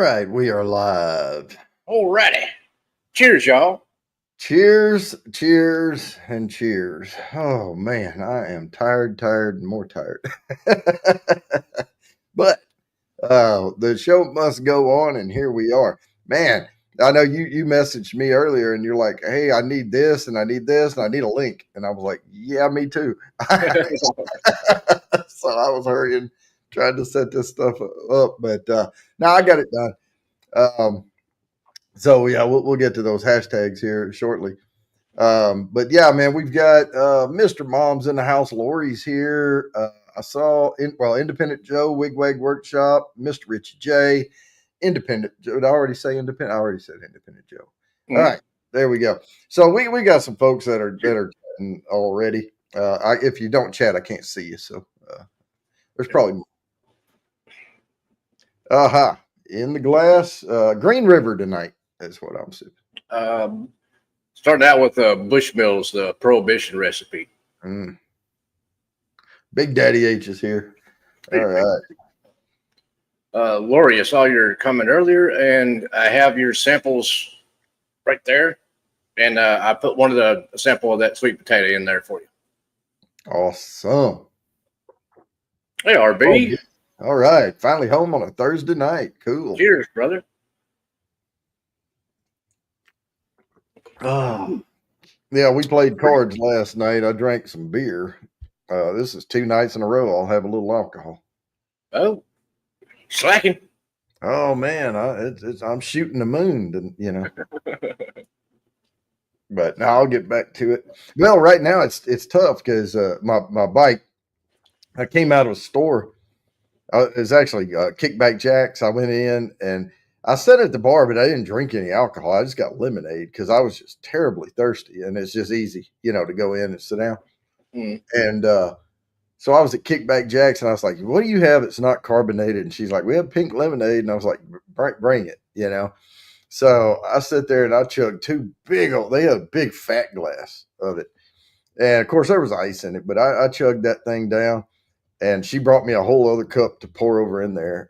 right, we are live. Alrighty. Cheers, y'all. Cheers, cheers, and cheers. Oh man, I am tired, and more tired. But the show must go on, and here we are. Man, I know you messaged me earlier, and you're like, "Hey, I need this, and I need this, and I need a link." And I was like, "Yeah, me too." So I was hurrying, trying to set this stuff up, but now I got it done. So yeah, we'll get to those hashtags here shortly. But yeah, man, we've got Mr. Mom's in the house. Lori's here. I saw Independent Joe, Wigwag Workshop, Mr. Richie J, Independent Joe. Did I already say Independent? I already said Independent Joe. All right, there we go. So we got some folks that are chatting already. If you don't chat, I can't see you. So there's probably more. In the glass, Green River tonight. That's what I'm sipping. Starting out with Bushmills, the Prohibition recipe. Big Daddy H is here. All right. Lori, I saw your comment earlier, and I have your samples right there. And I put one of the sample of that sweet potato in there for you. Awesome. Hey, RB. All right. Finally home on a Thursday night. Cool. Cheers, brother. Yeah, we played cards last night. I drank some beer. This is 2 nights in a row. I'll have a little alcohol. Oh, slacking. Oh man, I'm shooting the moon, But now I'll get back to it. Well, right now it's tough because my bike. I came out of a store. It's actually Kickback Jacks. I went in and I sat at the bar, but I didn't drink any alcohol. I just got lemonade because I was just terribly thirsty, and it's just easy, to go in and sit down. And so I was at Kickback Jacks, and I was like, "What do you have that's not carbonated?" And she's like, "We have pink lemonade," and I was like, "Bring it," So I sit there and I chugged 2 big old. They had a big fat glass of it, and of course there was ice in it, but I chugged that thing down. And she brought me a whole other cup to pour over in there,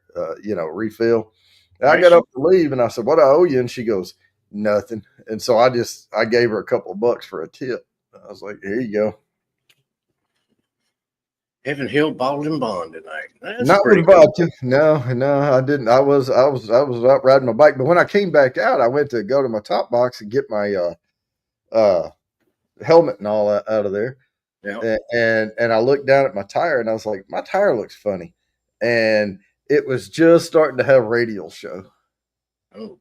refill. And I got up to leave, and I said, "What I owe you?" And she goes, "Nothing." And so I gave her a couple of bucks for a tip. I was like, "Here you go." Heaven Hill Bottled and Bond tonight. That's not with vodka. No, I didn't. I was out riding my bike, but when I came back out, I went to go to my top box and get my helmet and all that out of there. Yeah. And I looked down at my tire and I was like, my tire looks funny. And it was just starting to have radial show. Oh.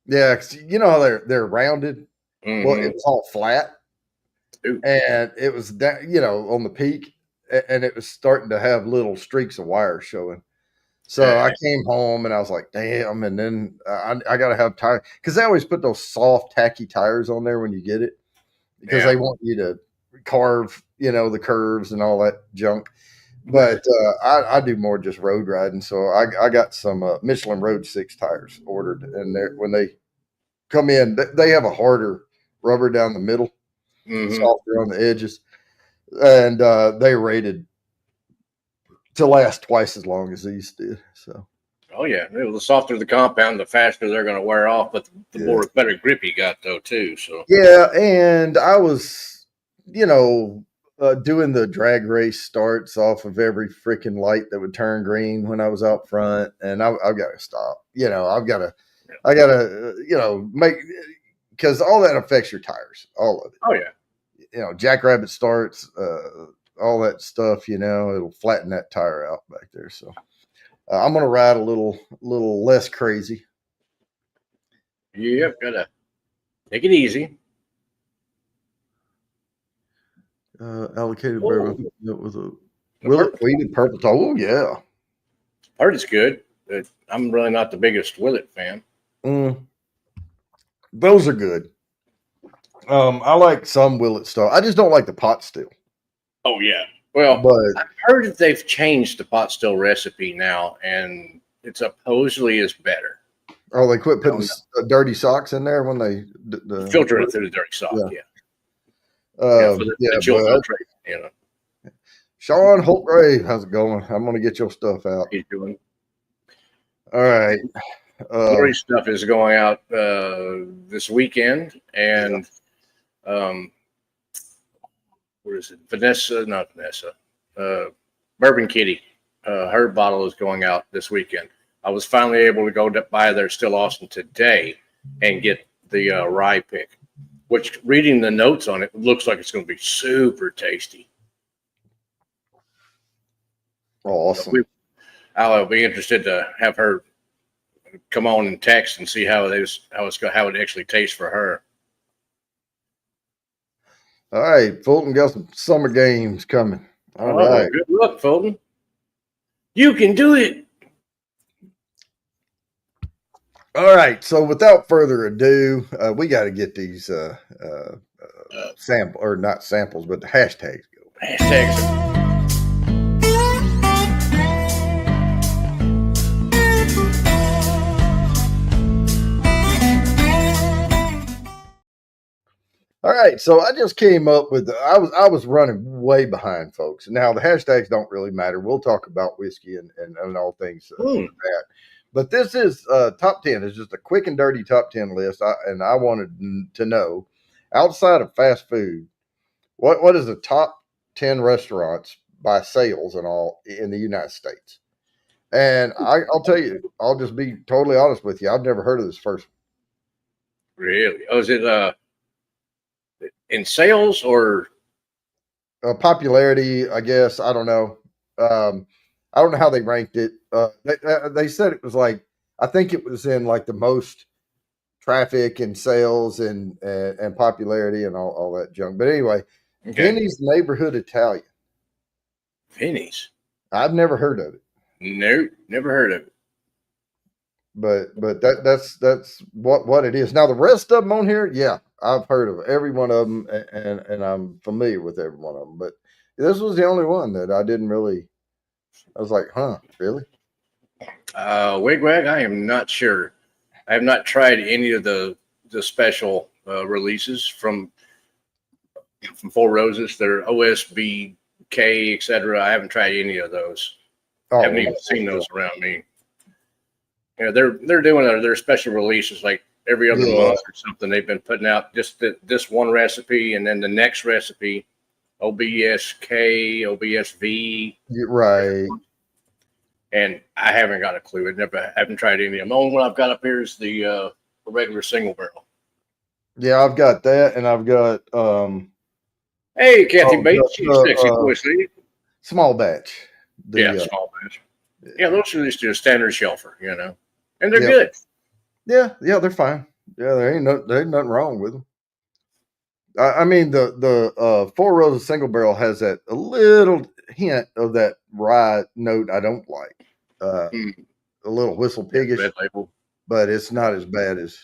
Yeah, cause you know how they're rounded. Mm-hmm. Well, it was all flat. Ooh. And it was that, on the peak, and it was starting to have little streaks of wire showing. So I came home and I was like, damn. And then I got to have tire because they always put those soft, tacky tires on there when you get it because they want you to carve, the curves and all that junk. But I do more just road riding. So I got some Michelin Road 6 tires ordered. And when they come in, they have a harder rubber down the middle, softer on the edges. And they rated to last twice as long as these did. So. Oh yeah, the softer the compound, the faster they're going to wear off. But the more better grip you got though too. So yeah, and I was, doing the drag race starts off of every freaking light that would turn green when I was out front, and I've got to stop. I got to, make because all that affects your tires, all of it. Oh yeah. Jackrabbit starts, all that stuff, it'll flatten that tire out back there. So I'm going to ride a little less crazy. Yep, gotta take it easy. Allocated with a Willet pleated purple top. Oh yeah, heard it's good. I'm really not the biggest Willet fan. Those are good. I like some Willet stuff. I just don't like the pot still. Oh yeah. Well, I've heard that they've changed the pot still recipe now, and it supposedly is better. Oh, they quit putting dirty socks in there when they filter it through the dirty sock. Yeah. Sean Holtgrave, how's it going? I'm gonna get your stuff out. He's doing. All right. Lori's stuff is going out this weekend, and what is it? Not Vanessa. Bourbon Kitty. Her bottle is going out this weekend. I was finally able to go by their Still Austin today and get the rye pick, which reading the notes on it looks like it's going to be super tasty. Awesome. So I'll be interested to have her come on and text and see how it actually tastes for her. All right, Fulton got some summer games coming. All right. Good luck, Fulton. You can do it. All right. So without further ado, we got to get these sample or not samples, but the hashtags go. Hashtags. All right, so I just came up with I was running way behind, folks. Now the hashtags don't really matter. We'll talk about whiskey and all things like that. But this is top 10. It's just a quick and dirty top 10 list. I wanted to know, outside of fast food, what is the top 10 restaurants by sales and all in the United States? And I'll tell you, I'll just be totally honest with you. I've never heard of this first one. Really? Oh, is it in sales or popularity? I guess I don't know. I don't know how they ranked it. They said it was like, I think it was in like the most traffic and sales and popularity and all that junk. But anyway, Vinny's Neighborhood Italian. Vinny's? I've never heard of it. Nope, never heard of it. But that's what it is. Now the rest of them on here, yeah, I've heard of every one of them, and I'm familiar with every one of them. But this was the only one that I didn't really. I was like, huh, really? Wigwag, I am not sure. I have not tried any of the special releases from Four Roses. Their OSBK, etc. I haven't tried any of those. I haven't even seen those around me. Yeah, they're doing their special releases like every other month or something. They've been putting out just this one recipe and then the next recipe, OBSK, OBSV. Right. And I haven't got a clue. Haven't tried any of them. The only one I've got up here is the regular single barrel. Yeah, I've got that, and I've got hey, Kathy Bates, she's sexy voice lady. Small batch. Small batch. Yeah, those are just your standard shelfer, and they're good. Yeah, they're fine. Yeah, there ain't nothing wrong with them. I mean, the Four Roses single barrel has that a little hint of that rye note I don't like. A little whistle piggish, red label, but it's not as bad as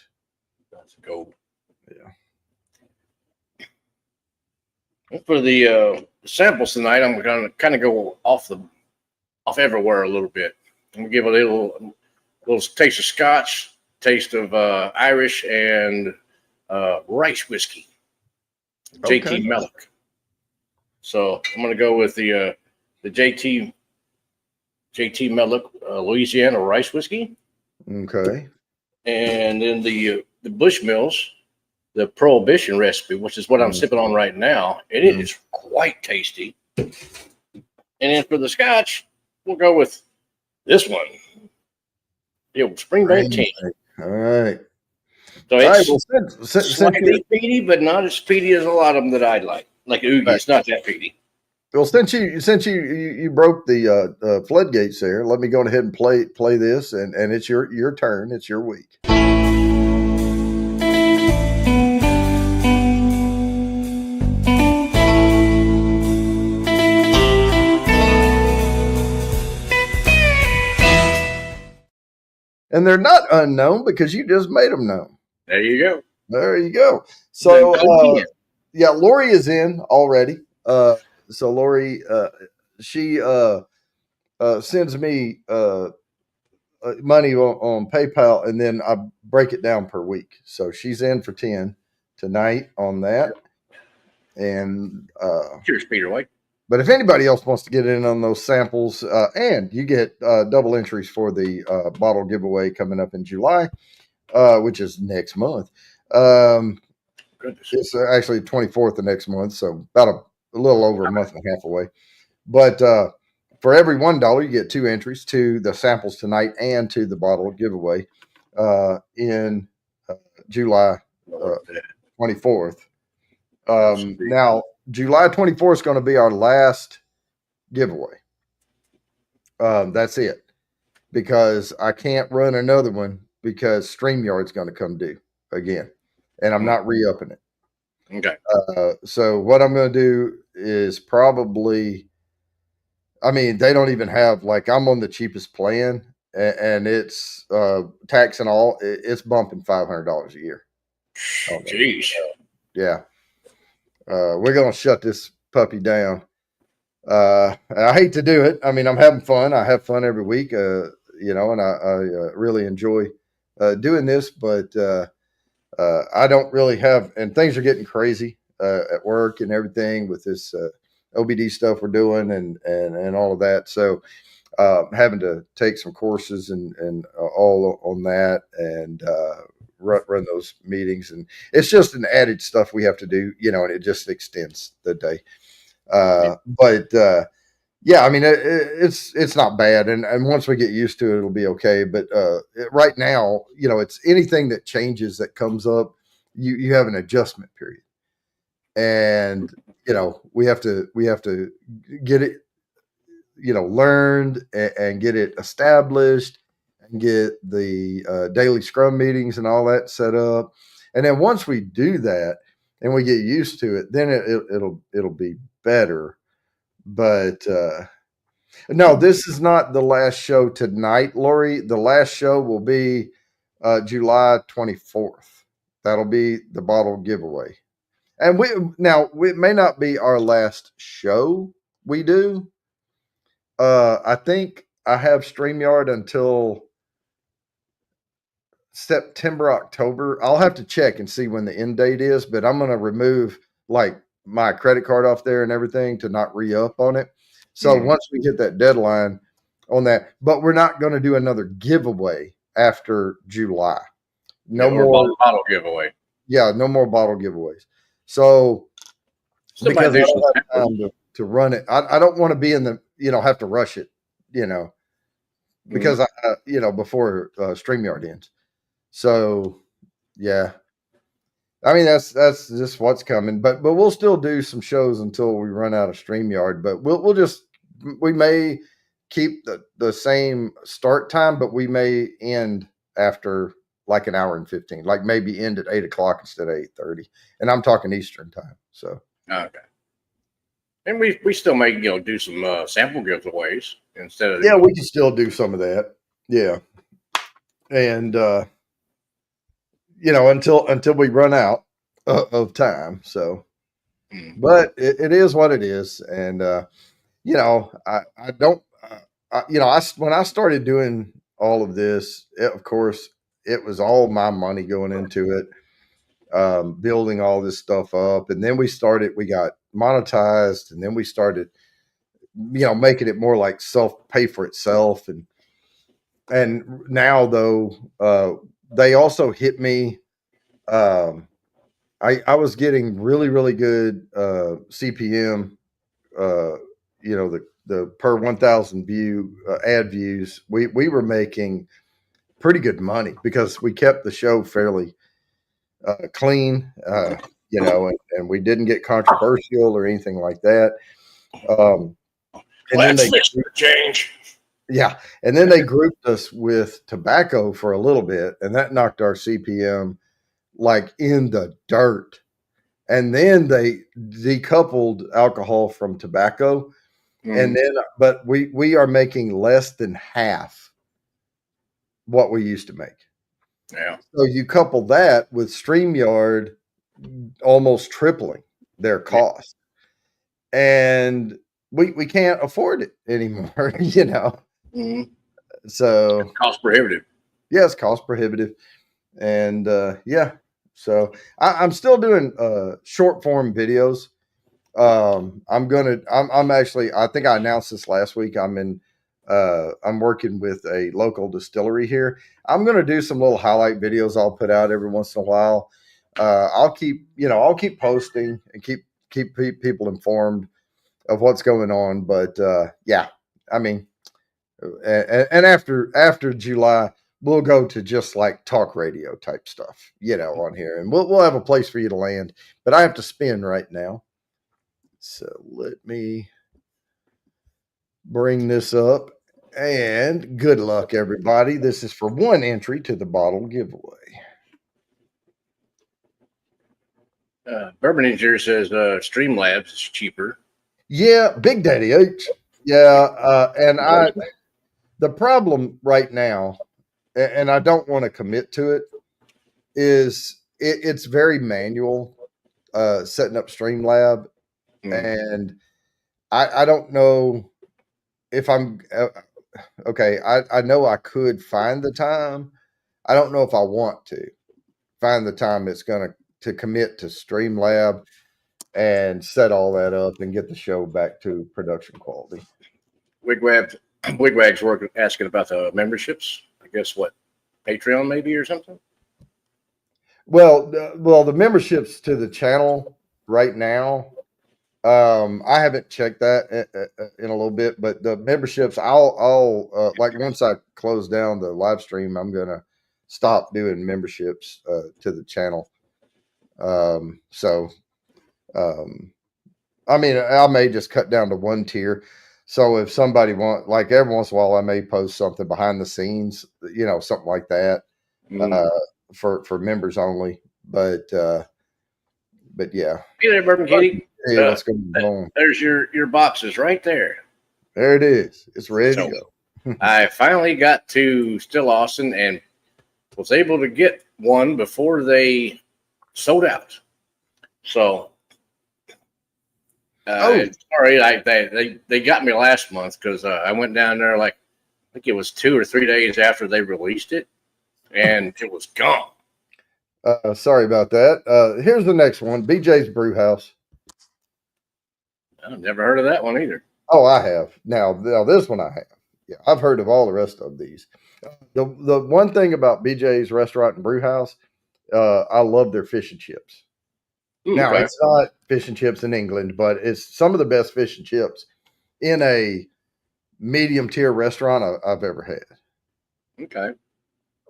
that's gold. Yeah. For the samples tonight, I'm going to kind of go off everywhere a little bit. I'm going to give a little taste of Scotch, taste of Irish, and rice whiskey. JT Mellick. So I'm going to go with the JT Mellick Louisiana rice whiskey. Okay. And then the Bushmills, the Prohibition recipe, which is what I'm sipping on right now, and it is quite tasty. And then for the Scotch, we'll go with this one, the old Springbank 10. All right. So it's slightly peaty, but not as peaty as a lot of them that I like. Like Oogie, it's not that peaty. Well, since you broke the floodgates there, let me go ahead and play this, and it's your turn. It's your week. And they're not unknown because you just made them known. There you go. There you go. So, Lori is in already. So Lori, she sends me money on PayPal, and then I break it down per week. So she's in for 10 tonight on that. And cheers, Peter White. But if anybody else wants to get in on those samples, and you get double entries for the bottle giveaway coming up in July, which is next month. Goodness. It's actually 24th of next month, so about a little over a month and a half away. But for every $1, you get 2 entries to the samples tonight and to the bottle giveaway in July 24th. Now, July 24th is going to be our last giveaway. That's it, because I can't run another one because StreamYard's going to come due again, and I'm not re-upping it. Okay. So what I'm going to do is probably, I mean, they don't even have, like, I'm on the cheapest plan, and it's tax and all, it's bumping $500 a year. Jeez. Yeah. We're going to shut this puppy down. I hate to do it. I mean, I'm having fun. I have fun every week, and I really enjoy doing this, but I don't really have, and things are getting crazy at work and everything with this OBD stuff we're doing and all of that. So having to take some courses and all on that and run those meetings, and it's just an added stuff we have to do, and it just extends the day. But yeah, I mean, it's not bad, and once we get used to it, it'll be okay. But right now, it's anything that changes that comes up, you have an adjustment period, and we have to get it, learned and get it established, and get the daily Scrum meetings and all that set up, and then once we do that and we get used to it, then it'll be better. But no, this is not the last show tonight, Lori. The last show will be July 24th. That'll be the bottle giveaway. And it may not be our last show we do. I think I have StreamYard until September, October. I'll have to check and see when the end date is, but I'm going to remove like my credit card off there and everything to not re-up on it. So once we hit that deadline on that, but we're not going to do another giveaway after July. No more bottle giveaway. Yeah, no more bottle giveaways. So because I don't have time to run it, I don't want to be in the, have to rush it, because before StreamYard ends. So yeah, I mean, that's just what's coming, but we'll still do some shows until we run out of StreamYard. But we may keep the same start time, but we may end after like an hour and 15, like maybe end at 8 o'clock instead of 8:30. And I'm talking Eastern time. So okay. And we still may do some sample giveaways instead of we can still do some of that. Yeah, and until we run out of time. So, but it is what it is. And, I don't, when I started doing all of this, of course, it was all my money going into it, building all this stuff up. And then we got monetized, and then we started, making it more like pay for itself. And now though, they also hit me. I was getting really, really good CPM. The per 1,000 view ad views. We were making pretty good money because we kept the show fairly clean. And we didn't get controversial or anything like that. And then they change. Yeah. And then they grouped us with tobacco for a little bit, and that knocked our CPM like in the dirt. And then they decoupled alcohol from tobacco. And then, but we are making less than half what we used to make. Yeah. So you couple that with StreamYard almost tripling their cost. And we can't afford it anymore, So it's cost prohibitive. Yeah, it's cost prohibitive. And so I'm still doing short form videos. I'm actually, I think I announced this last week. I'm working with a local distillery here. I'm gonna do some little highlight videos I'll put out every once in a while. I'll keep posting and keep people informed of what's going on. But yeah, I mean, and after July, we'll go to just like talk radio type stuff, on here, and we'll have a place for you to land. But I have to spin right now, so let me bring this up. And good luck, everybody. This is for one entry to the bottle giveaway. Bourbon Engineer says Streamlabs is cheaper. Yeah, Big Daddy H. Yeah, the problem right now, and I don't want to commit to it, is it's very manual setting up Streamlab, and I don't know if I'm okay. I know I could find the time. I don't know if I want to find the time it's going to commit to Streamlab and set all that up and get the show back to production quality. Wigwag's asking about the memberships. I guess what, Patreon maybe or something. Well, the memberships to the channel right now, I haven't checked that in a little bit, but the memberships, I'll like once I close down the live stream, I'm gonna stop doing memberships to the channel. I mean, I may just cut down to one tier. So if somebody like every once in a while, I may post something behind the scenes, something like that, for members only. But yeah. Hey there, Bourbon Kitty. Hey, what's going on? There's your boxes right there. There it is. It's ready to go. I finally got to Still Austin and was able to get one before they sold out. So, sorry, they got me last month because I went down there like I think it was 2 or 3 days after they released it, and it was gone. Sorry about that. Here's the next one, BJ's Brewhouse. I've never heard of that one either. Oh, I have. Now this one I have. Yeah, I've heard of all the rest of these. The one thing about BJ's Restaurant and Brewhouse, I love their fish and chips. Now, it's not fish and chips in England, but it's some of the best fish and chips in a medium tier restaurant I've ever had. Okay.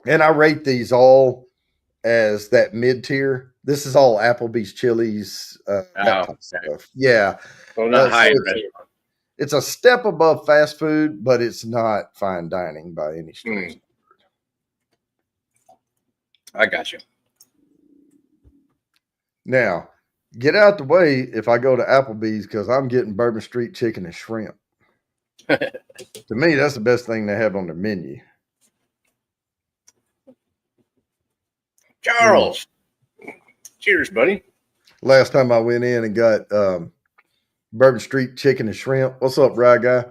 And I rate these all as that mid tier. This is all Applebee's, Chili's, that type of stuff. Yeah. Well, not high restaurant. It's a step above fast food, but it's not fine dining by any stretch. I got you. Now, get out the way if I go to Applebee's because I'm getting Bourbon Street chicken and shrimp. To me, that's the best thing they have on their menu. Charles, cheers, buddy. Last time I went in and got Bourbon Street chicken and shrimp. What's up, Rye Guy?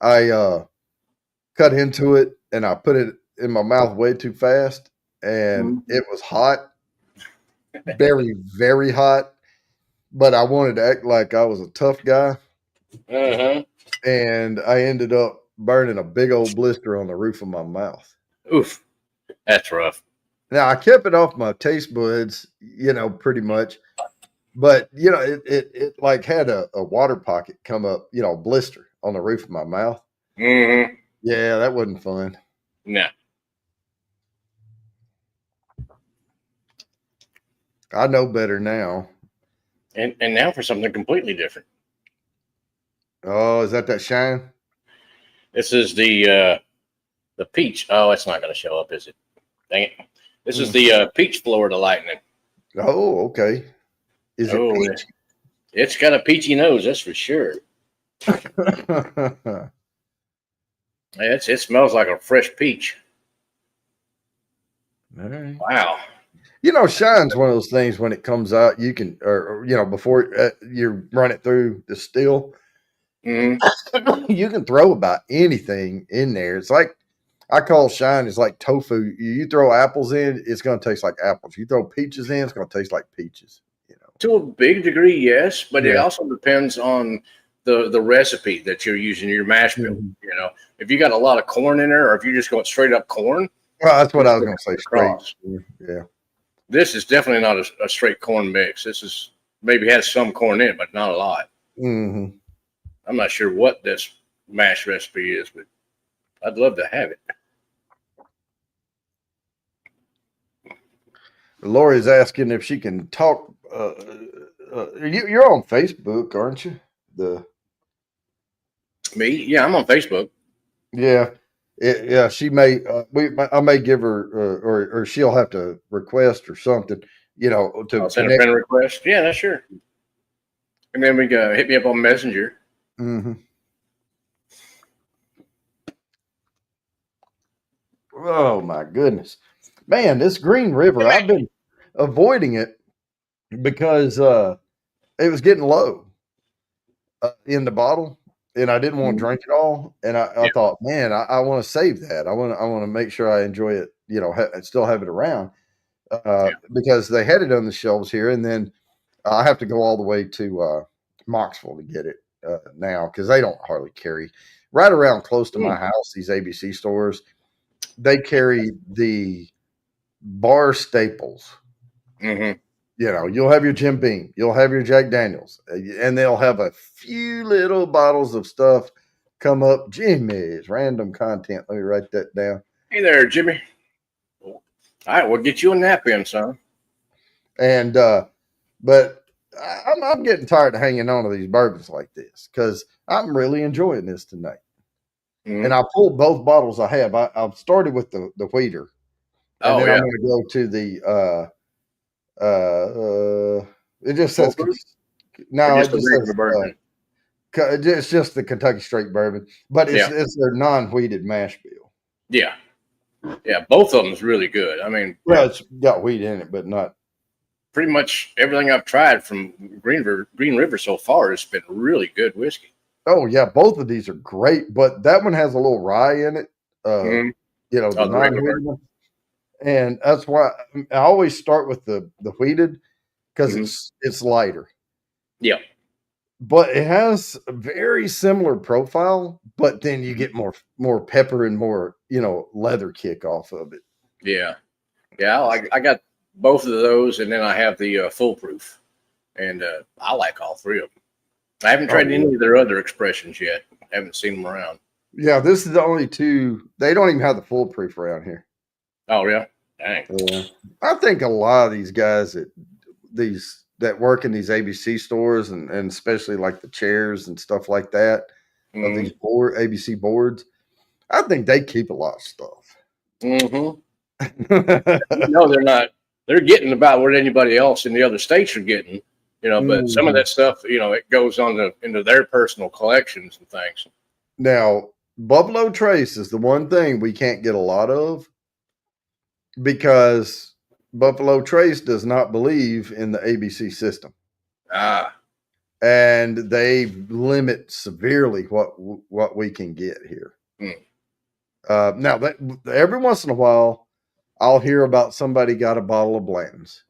I cut into it and I put it in my mouth way too fast, and it was hot. Very, very hot, but I wanted to act like I was a tough guy. And I ended up burning a big old blister on the roof of my mouth. Oof, that's rough. Now I kept it off my taste buds, pretty much, but it like had a water pocket come up, blister on the roof of my mouth. Yeah, that wasn't fun. No. I know better now. And now for something completely different. Oh, is that Shine? This is the peach. Oh, it's not going to show up, is it? Dang it. This is the peach Florida Lightning. Oh, okay. Is it peach? It's got a peachy nose, that's for sure. It smells like a fresh peach. All right. Wow. Shine's one of those things when it comes out, you can, before you run it through the still, you can throw about anything in there. It's like, I call Shine, it's like tofu. You throw apples in, it's going to taste like apples. You throw peaches in, it's going to taste like peaches. To a big degree, yes, but it Yeah. also depends on the recipe that you're using in your mash bill. Mhm. You know, if you got a lot of corn in there, or if you're just going straight up corn, Well, that's what it's I was gonna going to say. come Straight. across. Yeah. This is definitely not a straight corn mix. This is maybe has some corn in it, but not a lot. Hmm. I'm not sure what this mash recipe is, but I'd love to have it. Lori's asking if she can talk. You're on Facebook, aren't you? Me? Yeah, I'm on Facebook. Yeah, yeah. She may. I may give her, or she'll have to request or something. To I'll send a connect. friend request. Yeah, that's sure. And then we go hit me up on Messenger. Hmm. Oh my goodness, man! This Green River, I've been avoiding it because it was getting low in the bottle, and I didn't want to drink it all. And I Yeah. thought, man, I want to save that. I want to make sure I enjoy it. Still have it around Yeah. because they had it on the shelves here, and then I have to go all the way to Moxville to get it now because they don't hardly carry right around close to my house. These ABC stores, they carry the bar staples. Mm-hmm. You'll have your Jim Beam, you'll have your Jack Daniels, and they'll have a few little bottles of stuff come up. Jimmy's random content. Let me write that down. Hey there, Jimmy. All right, we'll get you a nap in, son. And but I'm getting tired of hanging on to these bourbons like this because I'm really enjoying this tonight. Mm-hmm. And I pulled both bottles I have. I've started with the wheater, and Oh then yeah. I'm going to go to the it just says Or no, it just a just regular says bourbon. it's just the Kentucky Straight Bourbon, but Yeah. it's their non-wheated mash bill. Yeah. Yeah. Both of them is really good. I mean, Well, it's got wheat in it, but not. pretty much everything I've tried from Green River so far has been really good whiskey. Oh yeah, both of these are great, but that one has a little rye in it. Mm-hmm. The Oh, the regular non-wheated bourbon. one, and that's why I always start with the wheated because Mhm. it's lighter. Yeah. But it has a very similar profile, but then you get more pepper and more leather kick off of it. Yeah. Yeah. I got both of those, and then I have the foolproof, and I like all three of them. I haven't tried any of their other expressions yet. I haven't seen them around. Yeah, this is the only two. They don't even have the foolproof around here. Oh yeah. Dang. Yeah. I think a lot of these guys that work in these ABC stores and especially like the chairs and stuff like that of these ABC boards, I think they keep a lot of stuff. Mm-hmm. No, they're not. They're getting about what anybody else in the other states are getting, but some of that stuff, it goes on into their personal collections and things. Now, Buffalo Trace is the one thing we can't get a lot of because Buffalo Trace does not believe in the ABC system. And they limit severely what we can get here. Now, every once in a while, I'll hear about somebody got a bottle of Blanton's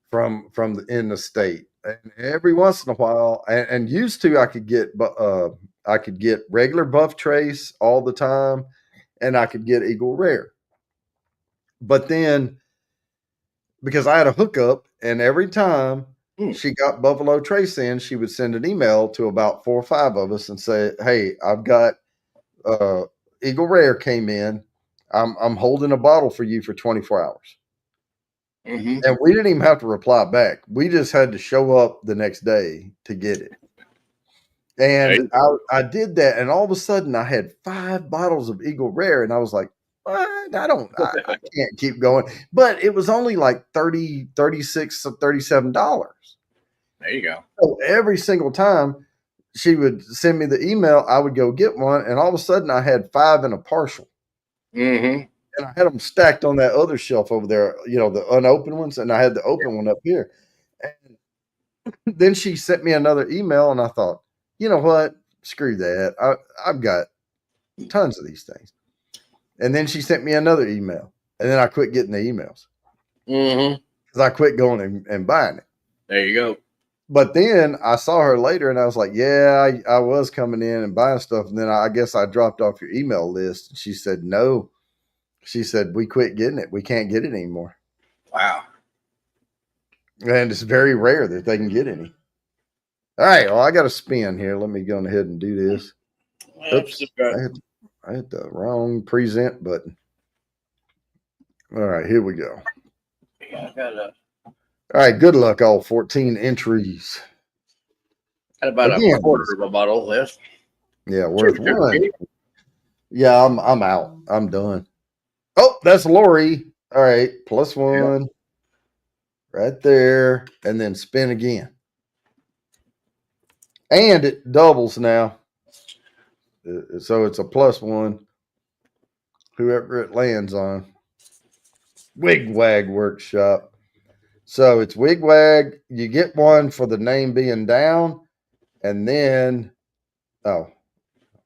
from in the state, and every once in a while, and used to I could get regular Buff Trace all the time, and I could get Eagle Rare. But then, because I had a hookup, and every time she got Buffalo Trace in, she would send an email to about 4 or 5 of us and say, "Hey, I've got Eagle Rare came in. I'm holding a bottle for you for 24 hours." Mm-hmm. And we didn't even have to reply back. We just had to show up the next day to get it. And I did that, and all of a sudden I had 5 bottles of Eagle Rare, and I was like, what? I can't keep going. But it was only like $30, $36, $37. There you go. So every single time she would send me the email, I would go get one, and all of a sudden I had 5 in a partial. Mm-hmm. And I had them stacked on that other shelf over there, the unopened ones, and I had the open one up here. And then she sent me another email, and I thought, you know what? Screw that. I've got tons of these things. And then she sent me another email, and then I quit getting the emails because I quit going and buying it. There you go. But then I saw her later and I was like, yeah, I was coming in and buying stuff. And then I guess I dropped off your email list. And she said, no. She said, we quit getting it. We can't get it anymore. Wow. And it's very rare that they can get any. All right. Well, I got a spin here. Let me go ahead and do this. Oops. I hit the wrong present button. All right. Here we go. Yeah, I got All right. Good luck, all 14 entries. about Again, a quarter of a bottle left. Yeah, worth Sure, one. Katie. Yeah, I'm out. I'm done. Oh, that's Lori. All right. +1. Yeah. Right there. And then spin again. And it doubles now. So it's a +1. Whoever it lands on. Wigwag Workshop. So it's Wigwag. You get one for the name being down. And then, oh,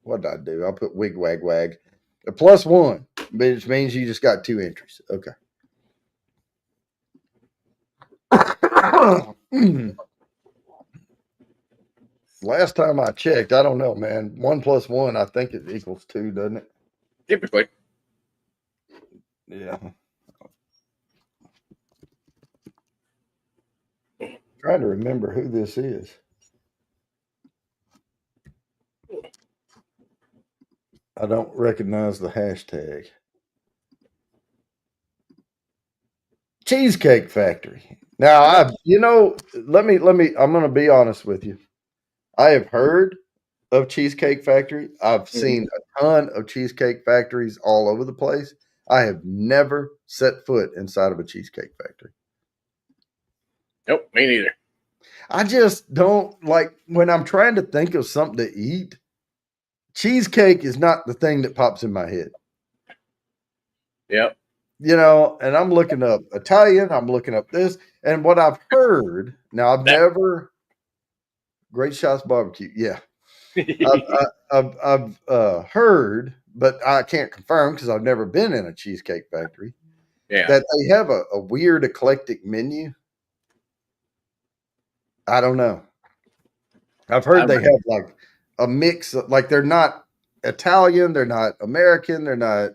what did I do? I put Wigwag Wag. A +1, which means you just got 2 entries. Okay. Last time I checked, I don't know, man. 1 + 1, I think it equals 2, doesn't it? Typically. Yeah. Trying to remember who this is. I don't recognize the hashtag. Cheesecake Factory. Now, let me, I'm going to be honest with you. I have heard of Cheesecake Factory. I've seen a ton of Cheesecake Factories all over the place. I have never set foot inside of a Cheesecake Factory. Nope, me neither. I just don't like when I'm trying to think of something to eat. Cheesecake is not the thing that pops in my head. Yep. And I'm looking up Italian, I'm looking up this, and what I've heard. Now, I've never Great Shots Barbecue. Yeah. I've heard, but I can't confirm because I've never been in a Cheesecake Factory. Yeah. That they have a weird eclectic menu. I don't know. I've heard they have like a mix of, like, they're not Italian, they're not American, they're not,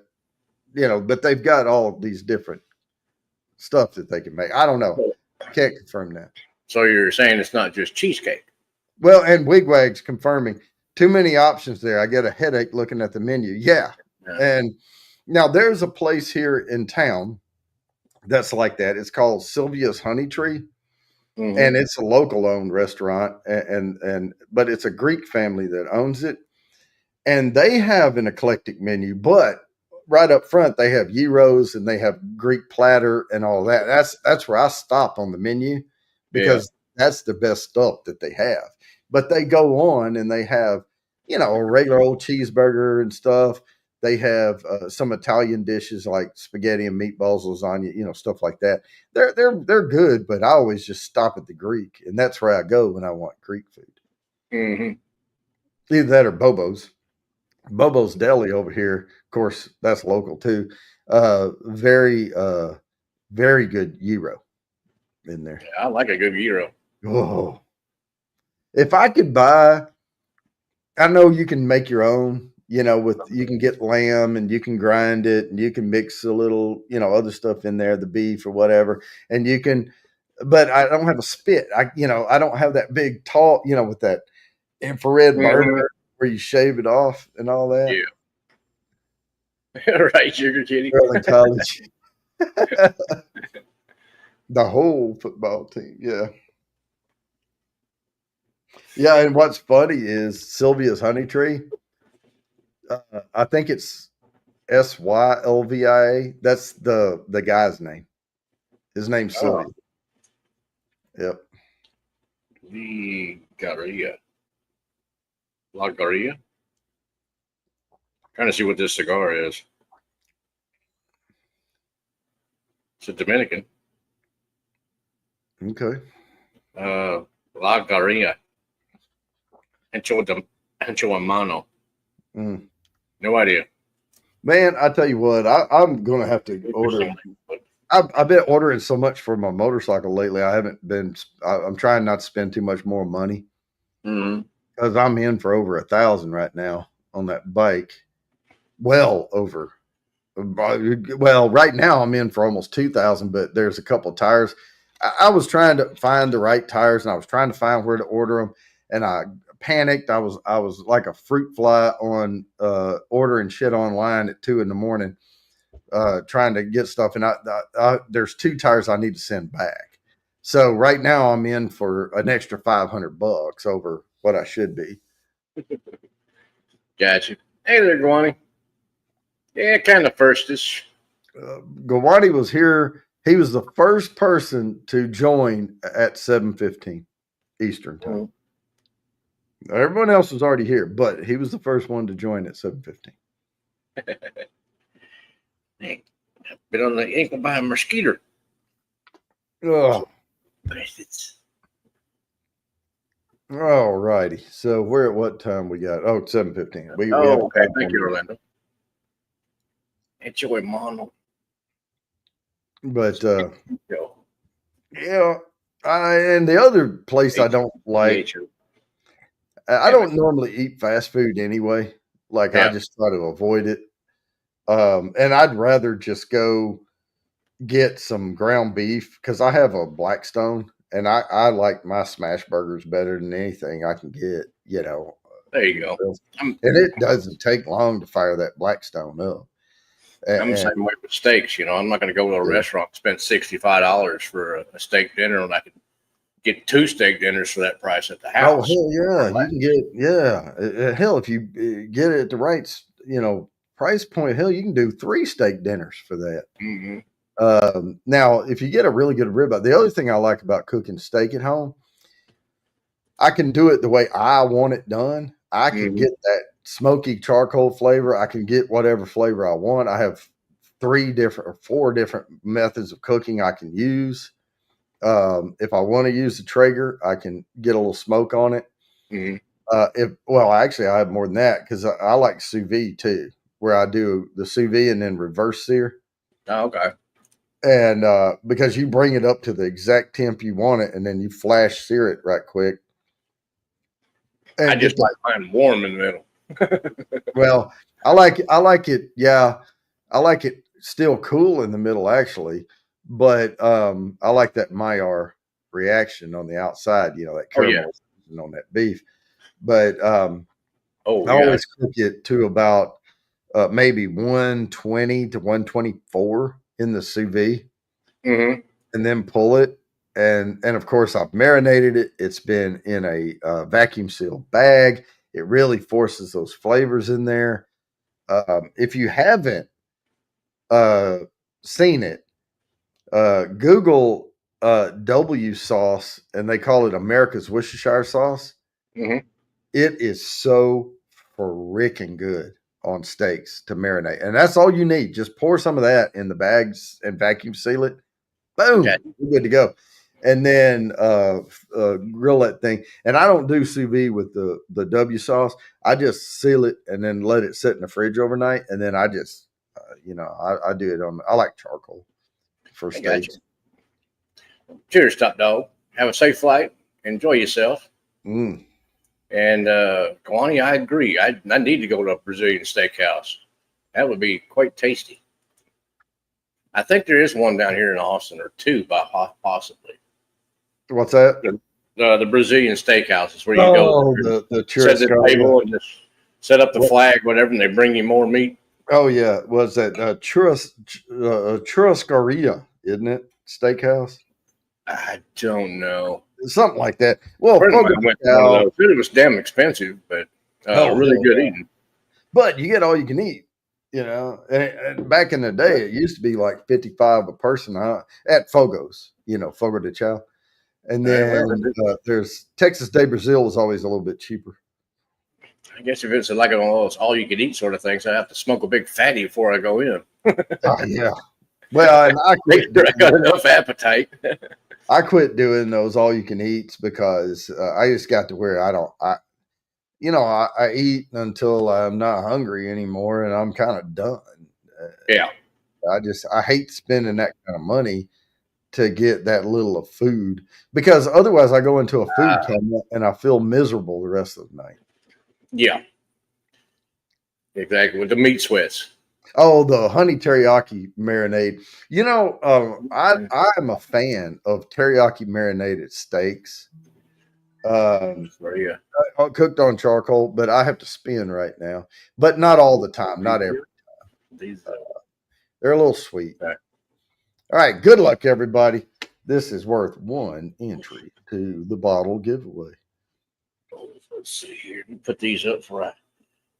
but they've got all these different stuff that they can make. I don't know. I can't confirm that. So you're saying it's not just cheesecake? Well, and Wigwag's confirming too many options there. I get a headache looking at the menu. Yeah. And now there's a place here in town that's like that. It's called Sylvia's Honey Tree. Mm-hmm. And it's a local owned restaurant, but it's a Greek family that owns it. And they have an eclectic menu, but right up front, they have gyros and they have Greek platter and all that. That's where I stop on the menu because that's the best stuff that they have. But they go on and they have, a regular old cheeseburger and stuff. They have some Italian dishes like spaghetti and meatballs, lasagna, stuff like that. They're good, but I always just stop at the Greek, and that's where I go when I want Greek food. Mm-hmm. Either that or Bobo's. Bobo's Deli over here, of course, that's local too. Very good gyro in there. Yeah, I like a good gyro. Oh, if I could buy, I know you can make your own. You can get lamb and you can grind it and you can mix a little, other stuff in there, the beef or whatever. And you can, but I don't have a spit. I don't have that big tall, with that infrared burner where you shave it off and all that. Yeah. Right, sugar kitty. Early college. The whole football team. Yeah. Yeah. And what's funny is Sylvia's Honey Tree. I think it's Sylvia. That's the guy's name. His name's Sylvia. Yep. La Garia. Trying to see what this cigar is. It's a Dominican. Okay. La Garia. Ancho a mano. No idea. Man, I tell you what, I'm going to have to order I've been ordering so much for my motorcycle lately. I haven't been. I'm trying not to spend too much more money Mm-hmm. because I'm in for over 1,000 right now on that bike. Well over. Well, right now I'm in for almost 2,000, but there's a couple of tires. I was trying to find the right tires, and I was trying to find where to order them, and I panicked. I was like a fruit fly on ordering shit online at 2 in the morning, trying to get stuff, and there's 2 tires I need to send back. So right now I'm in for an extra $500 over what I should be. Gotcha. Hey there, Guani. Yeah, kind of firstish. Gawani was here. He was the first person to join at 7:15 Eastern time. Mm-hmm. Everyone else was already here, but he was the first one to join at 7:15. Hey, been on the ankle by a mosquito. Oh, Bastards. all righty. So we're at what time we got? Oh, 7:15. We have Okay. Thank you, Orlando. Enjoy, Mono. But Go. yeah, and the other place I don't like. Nature. I don't normally eat fast food anyway. Like I Yeah. just try to avoid it. And I'd rather just go get some ground beef because I have a Blackstone, and I like my smash burgers better than anything I can get. There you go. And it doesn't take long to fire that Blackstone up. I'm the same way with steaks. I'm not going to go to a restaurant and spend $65 for a steak dinner when I can get 2 steak dinners for that price at the Oh house. hell yeah, you can get hell if you get it at the right price point. Hell, you can do 3 steak dinners for that. Mm-hmm. Now, if you get a really good ribeye, the other thing I like about cooking steak at home, I can do it the way I want it done. I can get that smoky charcoal flavor. I can get whatever flavor I want. I have 3 different or 4 different methods of cooking I can use. If I want to use the Traeger, I can get a little smoke on it. Actually, I have more than that because I like sous vide too, where I do the sous vide and then reverse sear. Oh, okay. And because you bring it up to the exact temp you want it, and then you flash sear it right quick. And I just like mine warm in the middle. Well, I like it. Yeah, I like it still cool in the middle, actually. But I like that Maillard reaction on the outside. That caramel on that beef. But I always cook it to about maybe 120 to 124 in the sous vide, and then pull it. And of course, I've marinated it. It's been in a vacuum sealed bag. It really forces those flavors in there. If you haven't seen it, Google W sauce, and they call it America's Worcestershire sauce. It is so freaking good on steaks to marinate, and that's all you need. Just pour some of that in the bags and vacuum seal it. Boom, you're good to go. And then grill that thing. And I don't do sous vide with the W sauce. I just seal it and then let it sit in the fridge overnight. And then I just, I do it I like charcoal for steaks. Cheers, Top Dog. Have a safe flight. Enjoy yourself. And Guani, I agree. I need to go to a Brazilian steakhouse. That would be quite tasty. I think there is one down here in Austin, or 2, possibly. What's that? The Brazilian steakhouses where you go the set the table and just set up the flag, whatever, and they bring you more meat. Oh yeah, was that Churrascaria, isn't it? Steakhouse? I don't know. Something like that. Well, went to one of those. It was damn expensive, but really good eating. But you get all you can eat. And back in the day, it used to be like 55 a person at Fogo's, Fogo de Chao. And then there's Texas de Brazil was always a little bit cheaper. I guess if it's like one of those all you can eat sort of things, I have to smoke a big fatty before I go in. Yeah. Well, and I got enough appetite. I quit doing those all you can eats because I just got to where I eat until I'm not hungry anymore, and I'm kind of done. I hate spending that kind of money to get that little of food because otherwise I go into a food coma and I feel miserable the rest of the night. Yeah, exactly. With the meat sweats. Oh, the honey teriyaki marinade. I'm a fan of teriyaki marinated steaks. Where you? Cooked on charcoal, but I have to spin right now. But not all the time, not every. These. They're a little sweet. Okay. All right, good luck, everybody. This is worth one entry to the bottle giveaway. Let's see here. Put these up before I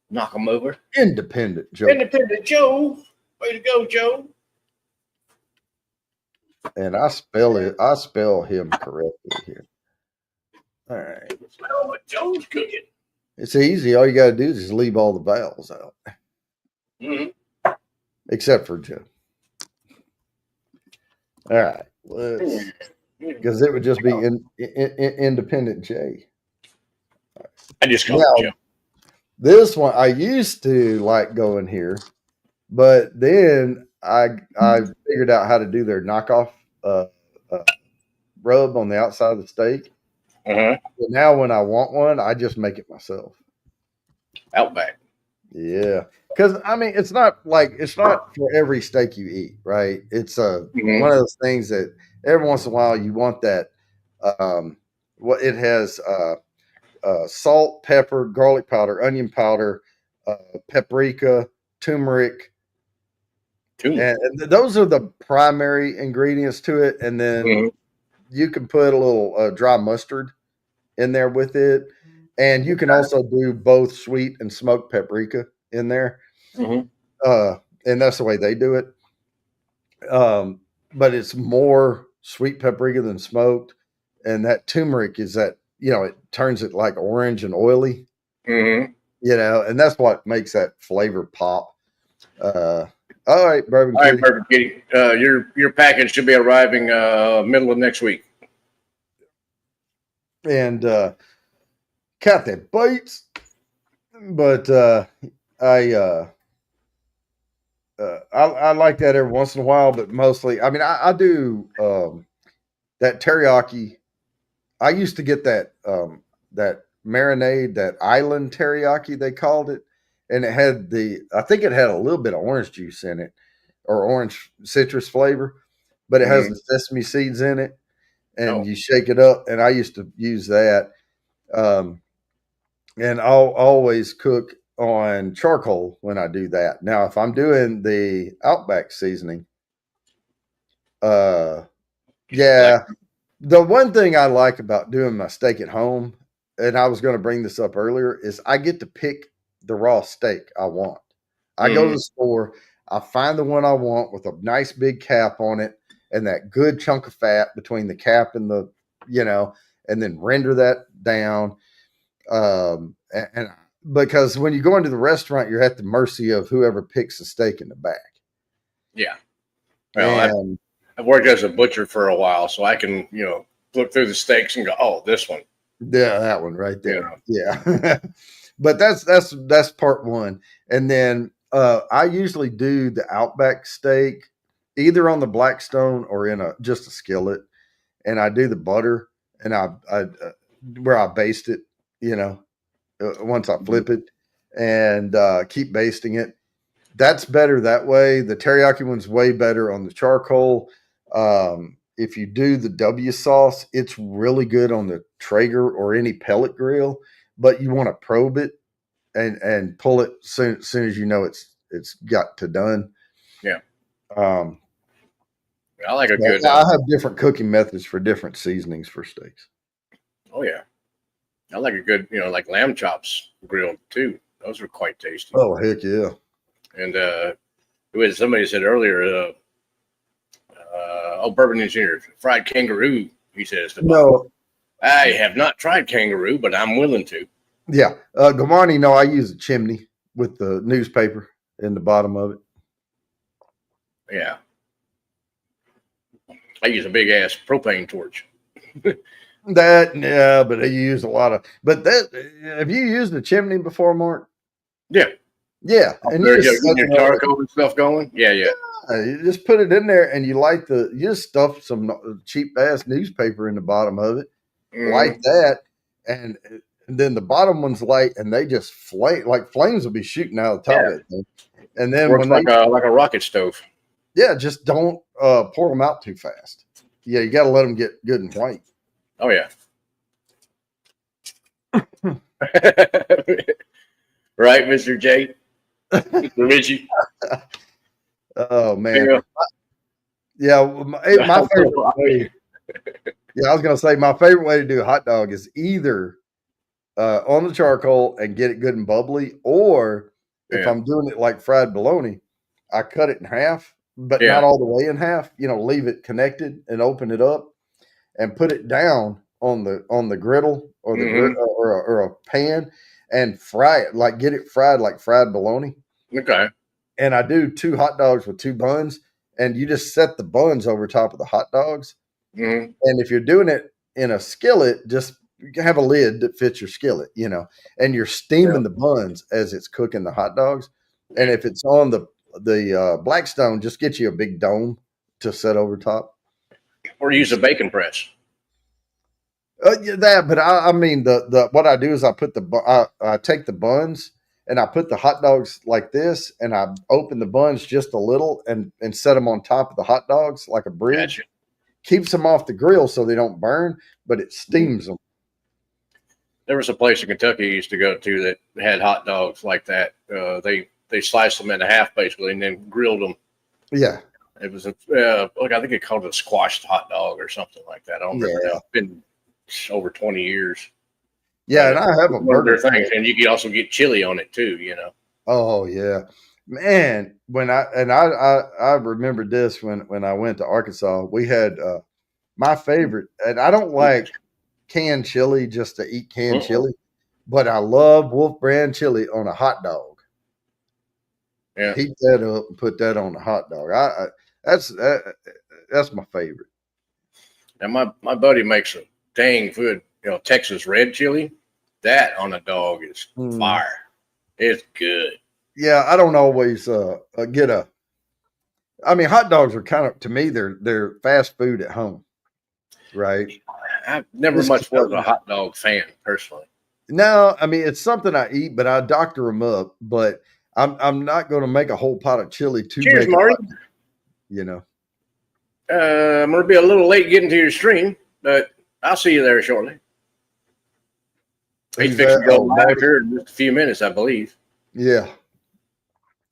knock them over. Independent Joe. Independent Joe. Way to go, Joe. And I spell him correctly here. All right. Smell what Joe's cooking. It's easy. All you got to do is just leave all the vowels out. Mm-hmm. Except for Joe. All right. Because it would just be Independent J. I just call it Joe. This one, I used to like going here, but then I figured out how to do their knockoff rub on the outside of the steak. Uh-huh. But now when I want one, I just make it myself. Outback. Yeah. Because, I mean, it's not for every steak you eat, right? It's one of those things that every once in a while you want that. It has salt, pepper, garlic powder, onion powder, paprika, turmeric. And those are the primary ingredients to it. And then you can put a little dry mustard in there with it. And you can also do both sweet and smoked paprika in there. And that's the way they do it. But it's more sweet paprika than smoked. And that turmeric is that, it turns it like orange and oily, and that's what makes that flavor pop. All right, Bourbon Kitty. All right, Bourbon Kitty. Your package should be arriving middle of next week. And cat that bites, but I like that every once in a while, but mostly, I mean, I do that teriyaki. I used to get that that marinade, that island teriyaki they called it, and it had I think it had a little bit of orange juice in it or orange citrus flavor, but it has the sesame seeds in it, and you shake it up. And I used to use that, and I'll always cook on charcoal when I do that. Now, if I'm doing the Outback seasoning, yeah. The one thing I like about doing my steak at home, and I was going to bring this up earlier, is I get to pick the raw steak I want. I go to the store, I find the one I want with a nice big cap on it and that good chunk of fat between the cap and the, and then render that down. And because when you go into the restaurant, you're at the mercy of whoever picks the steak in the back. Yeah. Well, I've worked as a butcher for a while, so I can, look through the steaks and go, oh, this one. Yeah, that one right there. Yeah. But that's part one. And then I usually do the Outback steak either on the Blackstone or in just a skillet. And I do the butter and I where I baste it, once I flip it and keep basting it. That's better that way. The teriyaki one's way better on the charcoal. If you do the W sauce, it's really good on the Traeger or any pellet grill, but you want to probe it and pull it soon as it's got to done. Yeah. I like a good. I have different cooking methods for different seasonings for steaks. Oh yeah, I like a good, like lamb chops grilled too. Those are quite tasty. Oh heck yeah! And it was somebody said earlier. Bourbon Engineer, fried kangaroo. He says. No, I have not tried kangaroo, but I'm willing to. Yeah, Gomani. No, I use a chimney with the newspaper in the bottom of it. Yeah, I use a big ass propane torch. But you use a lot of. But have you used a chimney before, Mark? Yeah. Yeah, and you There's just set your it up. charcoal and stuff going. Yeah, yeah. You just put it in there, and you just stuff some cheap ass newspaper in the bottom of it, light Mhm. that, and, then the bottom one's light, and they just flame like flames will be shooting out of the top Yeah, of that thing. And then works when they, like a rocket stove. yeah, just don't pour them out too fast. Yeah, you got to let them get good and white. Oh yeah. Right, Mr. J. Mr. Richie. Oh man, Yeah. yeah. My favorite way. Yeah, I was gonna say my favorite way to do a hot dog is either on the charcoal and get it good and bubbly, or if Yeah. I'm doing it like fried bologna, I cut it in half, but Yeah. not all the way in half. Leave it connected and open it up and put it down on the griddle or the Hmm. or a pan and fry it, like get it fried like fried bologna. Okay. And I do 2 hot dogs with 2 buns, and you just set the buns over top of the hot dogs. Hmm. And if you're doing it in a skillet, just have a lid that fits your skillet, and you're Yeah. steaming the buns as it's cooking the hot dogs. And if it's on the Blackstone, just get you a big dome to set over top. Or use a bacon press. Yeah, that, but I mean the what I do is I take the buns and I put the hot dogs like this, and I open the buns just a little and set them on top of the hot dogs like a bridge. Gotcha. Keeps them off the grill so they don't burn, but it Mhm. steams them. There was a place in Kentucky I used to go to that had hot dogs like that. They sliced them in half basically and then grilled them. Yeah, It was like I think they called it a squashed hot dog or something like that. I don't remember yeah, now. It's been over 20 years. yeah. And I have a One of their burger. things, and you can also get chili on it too. Oh yeah, man. I remembered this when I went to Arkansas. We had my favorite, and I don't like canned chili just to eat canned Uh-uh. chili, but I love Wolf Brand chili on a hot dog. Yeah. Heat that up and put that on a hot dog. That's that's my favorite. And my buddy makes a dang good, Texas red chili. That on a dog is Mm. fire. It's good. Yeah, I don't always get a. I mean, hot dogs are kind of, to me, they're fast food at home, right? I've never Just much was a hot dog fan personally. No, I mean it's something I eat, but I doctor them up. But I'm not going to make a whole pot of chili to Cheers, make Marty. you know. I'm going to be a little late getting to your stream, but I'll see you there shortly. He's Who's fixing that? to go Oh, live Marty. here in just a few minutes, I believe. Yeah.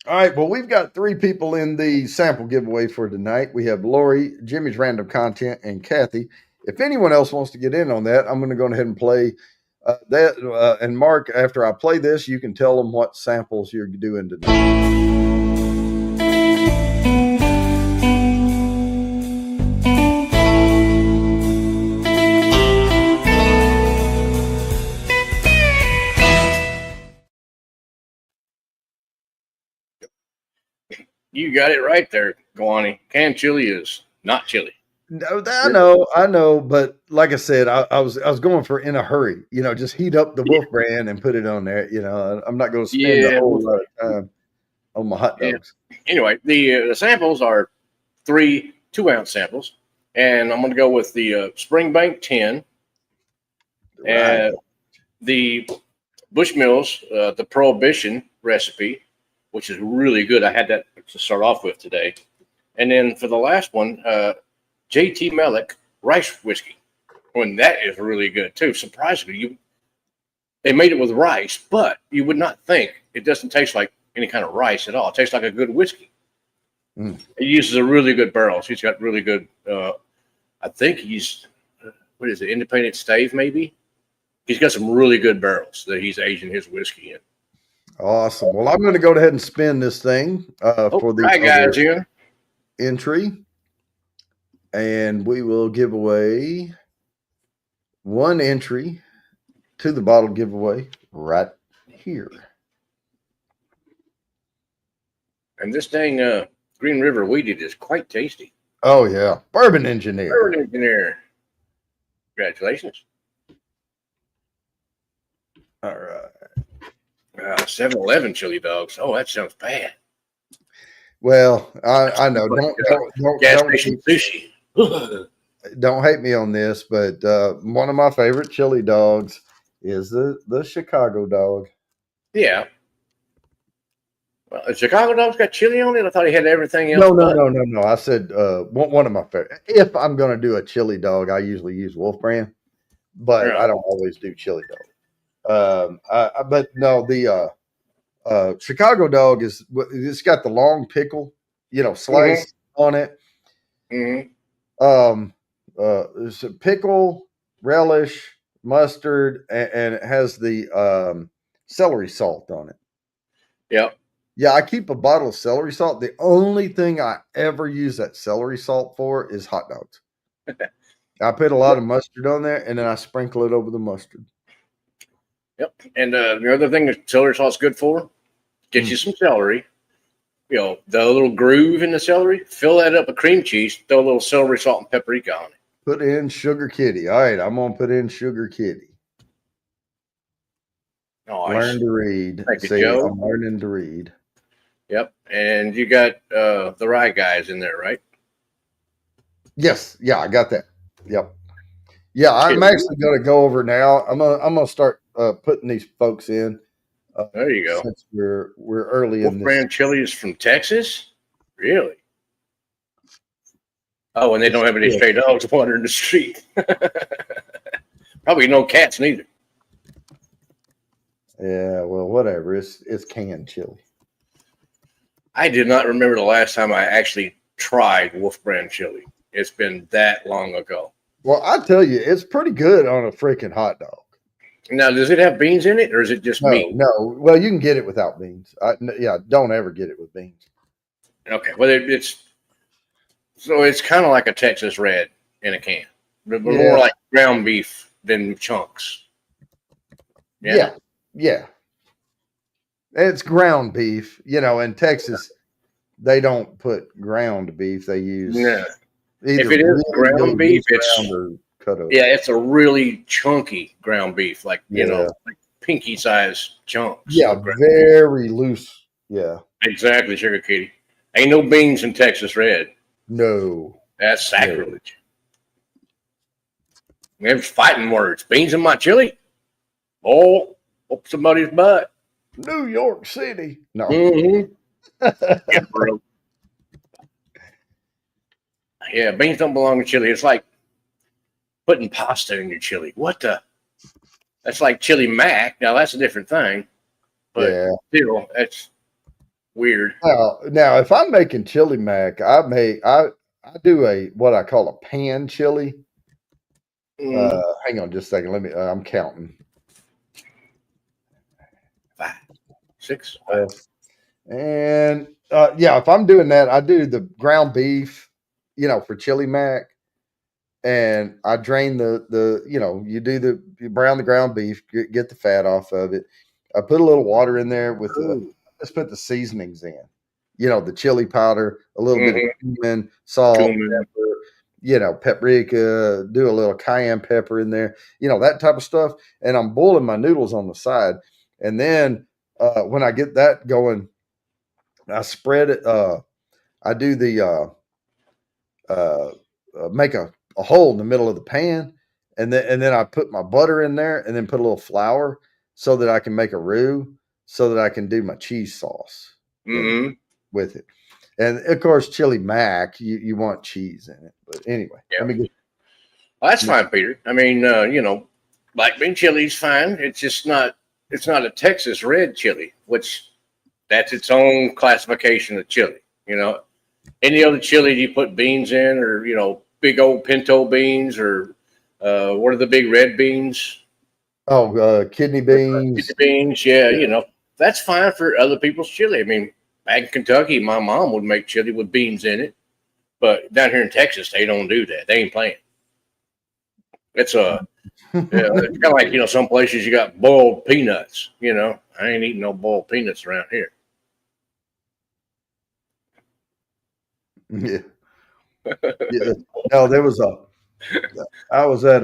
All right. Well, we've got 3 people in the sample giveaway for tonight. We have Lori, Jimmy's Random Content, and Kathy. If anyone else wants to get in on that, I'm going to go ahead and play that. And Mark, after I play this, you can tell them what samples you're doing tonight. You got it right there, Guani. Canned chili is not chili. No, I know, but like I said, I was going for in a hurry. Just heat up the Wolf Brand and put it on there. I'm not going to spend a whole lot of time on my hot dogs. Anyway, the samples are 3 2-ounce samples, and I'm going to go with the Springbank 10 Right. and the Bushmills, the Prohibition recipe, which is really good. I had that to start off with today, and then for the last one, JT Melick rice whiskey. And that is really good too. Surprisingly, they made it with rice, but you would not think it doesn't taste like any kind of rice at all. It tastes like a good whiskey. Mm. He uses a really good barrels. He's got really good. I think he's what is it? Independent Stave maybe. He's got some really good barrels that he's aging his whiskey in. Awesome. Well, I'm going to go ahead and spin this thing for the Hi guys here. Entry, and we will give away 1 entry to the bottle giveaway right here. And this dang Green River Wheated is quite tasty. Oh yeah, Bourbon Engineer. Bourbon Engineer. Congratulations. All right. 7-Eleven chili dogs. Oh, that sounds bad. Well, I know. Gas station sushi. Don't hate me on this, but one of my favorite chili dogs is the Chicago dog. Yeah. Well, the Chicago dog's got chili on it. I thought he had everything else. No. I said one of my favorite. If I'm going to do a chili dog, I usually use Wolf Brand, but Yeah. I don't always do chili dog. But no, the Chicago dog it's got the long pickle, slice on it. Mm-hmm. It's a pickle, relish, mustard, and it has the celery salt on it. Yep. Yeah, I keep a bottle of celery salt. The only thing I ever use that celery salt for is hot dogs. I put a lot of mustard on there, and then I sprinkle it over the mustard. Yep. And the other thing that celery salt's good for, get you some celery. The little groove in the celery, fill that up with cream cheese, throw a little celery salt and paprika on it. Put in Sugar Kitty. All right, I'm going to put in Sugar Kitty. Nice. Learn to read. Thank you, See, Joe. I'm learning to read. Yep. And you got the rye guys in there, right? Yes. Yeah, I got that. Yep. Yeah, I'm actually going to go over now. I'm gonna start putting these folks in. There you go. Since we're early Wolf in this. Brand chili is from Texas? Really? Oh, and they don't have any stray dogs wandering the street. Probably no cats neither. Yeah, well, whatever. It's canned chili. I did not remember the last time I actually tried Wolf Brand chili. It's been that long ago. Well, I tell you, it's pretty good on a freaking hot dog. Now, does it have beans in it, or is it just meat? No. Well, you can get it without beans. Don't ever get it with beans. Okay. Well, it's kind of like a Texas Red in a can, but more like ground beef than chunks. Yeah. It's ground beef. In Texas, they don't put ground beef. They use if it is ground beef, it's cut over. Yeah, it's a really chunky ground beef, like like pinky size chunks. Yeah, very loose. Yeah, exactly, Sugar Kitty. Ain't no beans in Texas Red. No, that's sacrilege. There's fighting words. Beans in my chili. Oh, up somebody's butt. New York City. No. Yeah, bro. Yeah, beans don't belong in chili. It's like putting pasta in your chili. What the? That's like chili mac. Now that's a different thing, but still, that's weird. Now, if I'm making chili mac, I do what I call a pan chili. Hang on just a second. Let me. I'm counting. 5, 6, and if I'm doing that, I do the ground beef, for chili mac, and I drain you brown the ground beef, get the fat off of it. I put a little water in there with let's put the seasonings in, the chili powder, a little bit of cumin, salt, pepper, paprika, do a little cayenne pepper in there, that type of stuff. And I'm boiling my noodles on the side. And then when I get that going, I spread it. I do the make a hole in the middle of the pan, and then I put my butter in there, and then put a little flour so that I can make a roux, so that I can do my cheese sauce with it. And of course, chili mac, you want cheese in it. But anyway, let me get. Well, that's fine, Peter. I mean, black bean chili is fine. It's just not. It's not a Texas Red chili, which that's its own classification of chili. Any other chili you put beans in, or big old pinto beans, or what are the big red beans? Oh, kidney beans. Kidney beans, yeah. That's fine for other people's chili. I mean, back in Kentucky, my mom would make chili with beans in it, but down here in Texas, they don't do that. They ain't playing. It's it's kind of like some places you got boiled peanuts. I ain't eating no boiled peanuts around here. Yeah. No, there was I was at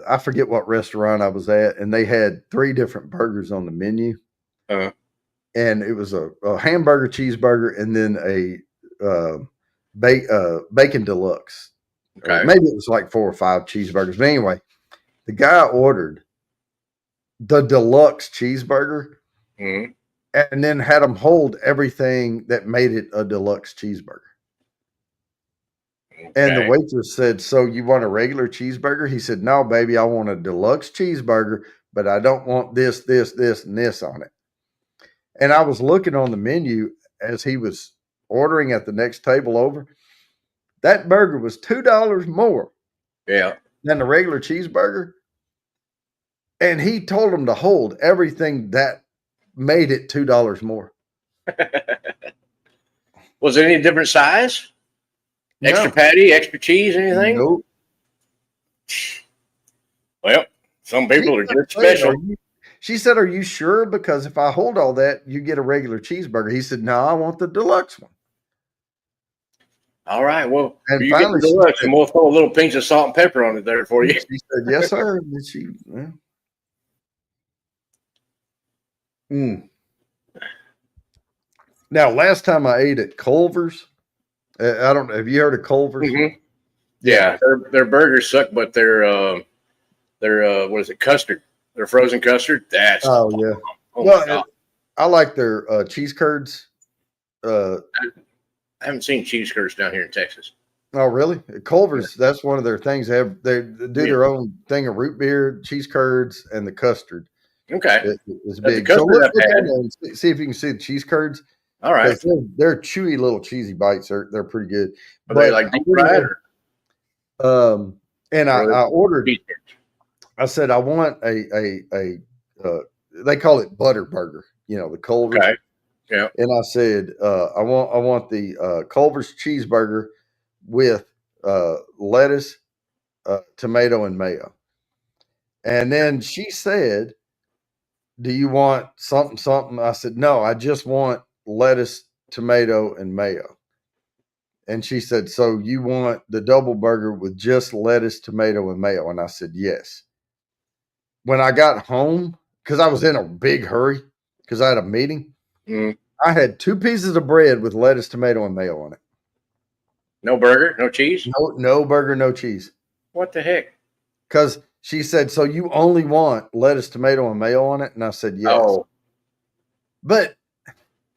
I forget what restaurant I was at, and they had 3 different burgers on the menu. and it was a hamburger, cheeseburger, and then a bacon deluxe. Or Okay. maybe it was like 4 or 5 cheeseburgers. But anyway, the guy ordered the deluxe cheeseburger Mm-hmm. and then had them hold everything that made it a deluxe cheeseburger. And the Okay. waitress said, "So you want a regular cheeseburger?" He said, "No, baby, I want a deluxe cheeseburger, but I don't want this, this, this, and this on it." And I was looking on the menu as he was ordering at the next table over. That burger was $2 more Yeah. than the regular cheeseburger. And he told him to hold everything that made it $2 more. Was it any different size? Extra No, patty, extra cheese, anything? nope. Well, some people are just special. She said, "Are you sure? Because if I hold all that, you get a regular cheeseburger." He said, "No, I want the deluxe one." All right. Well, And you get finally, the deluxe, and we'll throw a little pinch of salt and pepper on it there for you. she said, "Yes, sir." And she, yeah. Mm. Now, last time I ate at Culver's, I don't know. Have you heard of Culver's? Mm-hmm. Yeah, their burgers suck, but their what is it? Custard. Their frozen custard. That's Oh yeah. oh my Well, god. I like their cheese curds. I haven't seen cheese curds down here in Texas. Oh, really? Culver's, that's one of their things. They do their own thing of root beer, cheese curds, and the custard. Okay. It's That's the big. So custard look I've on had. there and see if you can see the cheese curds. All right. Because they're chewy little cheesy bites. They're pretty good. Are they like deep fried or And I ordered. cheese curds? I said I want a they call it butter burger. You know, the Culver's. Okay. Yeah. And I said, I want the Culver's cheeseburger with lettuce, tomato, and mayo. And then she said, "Do you want something, something?" I said, "No, I just want lettuce, tomato, and mayo." And she said, "So you want the double burger with just lettuce, tomato, and mayo?" And I said, "Yes." When I got home, because I was in a big hurry because I had a meeting, Mm. I had 2 pieces of bread with lettuce, tomato, and mayo on it. No burger, no cheese. No burger, no cheese. What the heck? Because she said, "So you only want lettuce, tomato, and mayo on it?" And I said, "Yes." Oh, But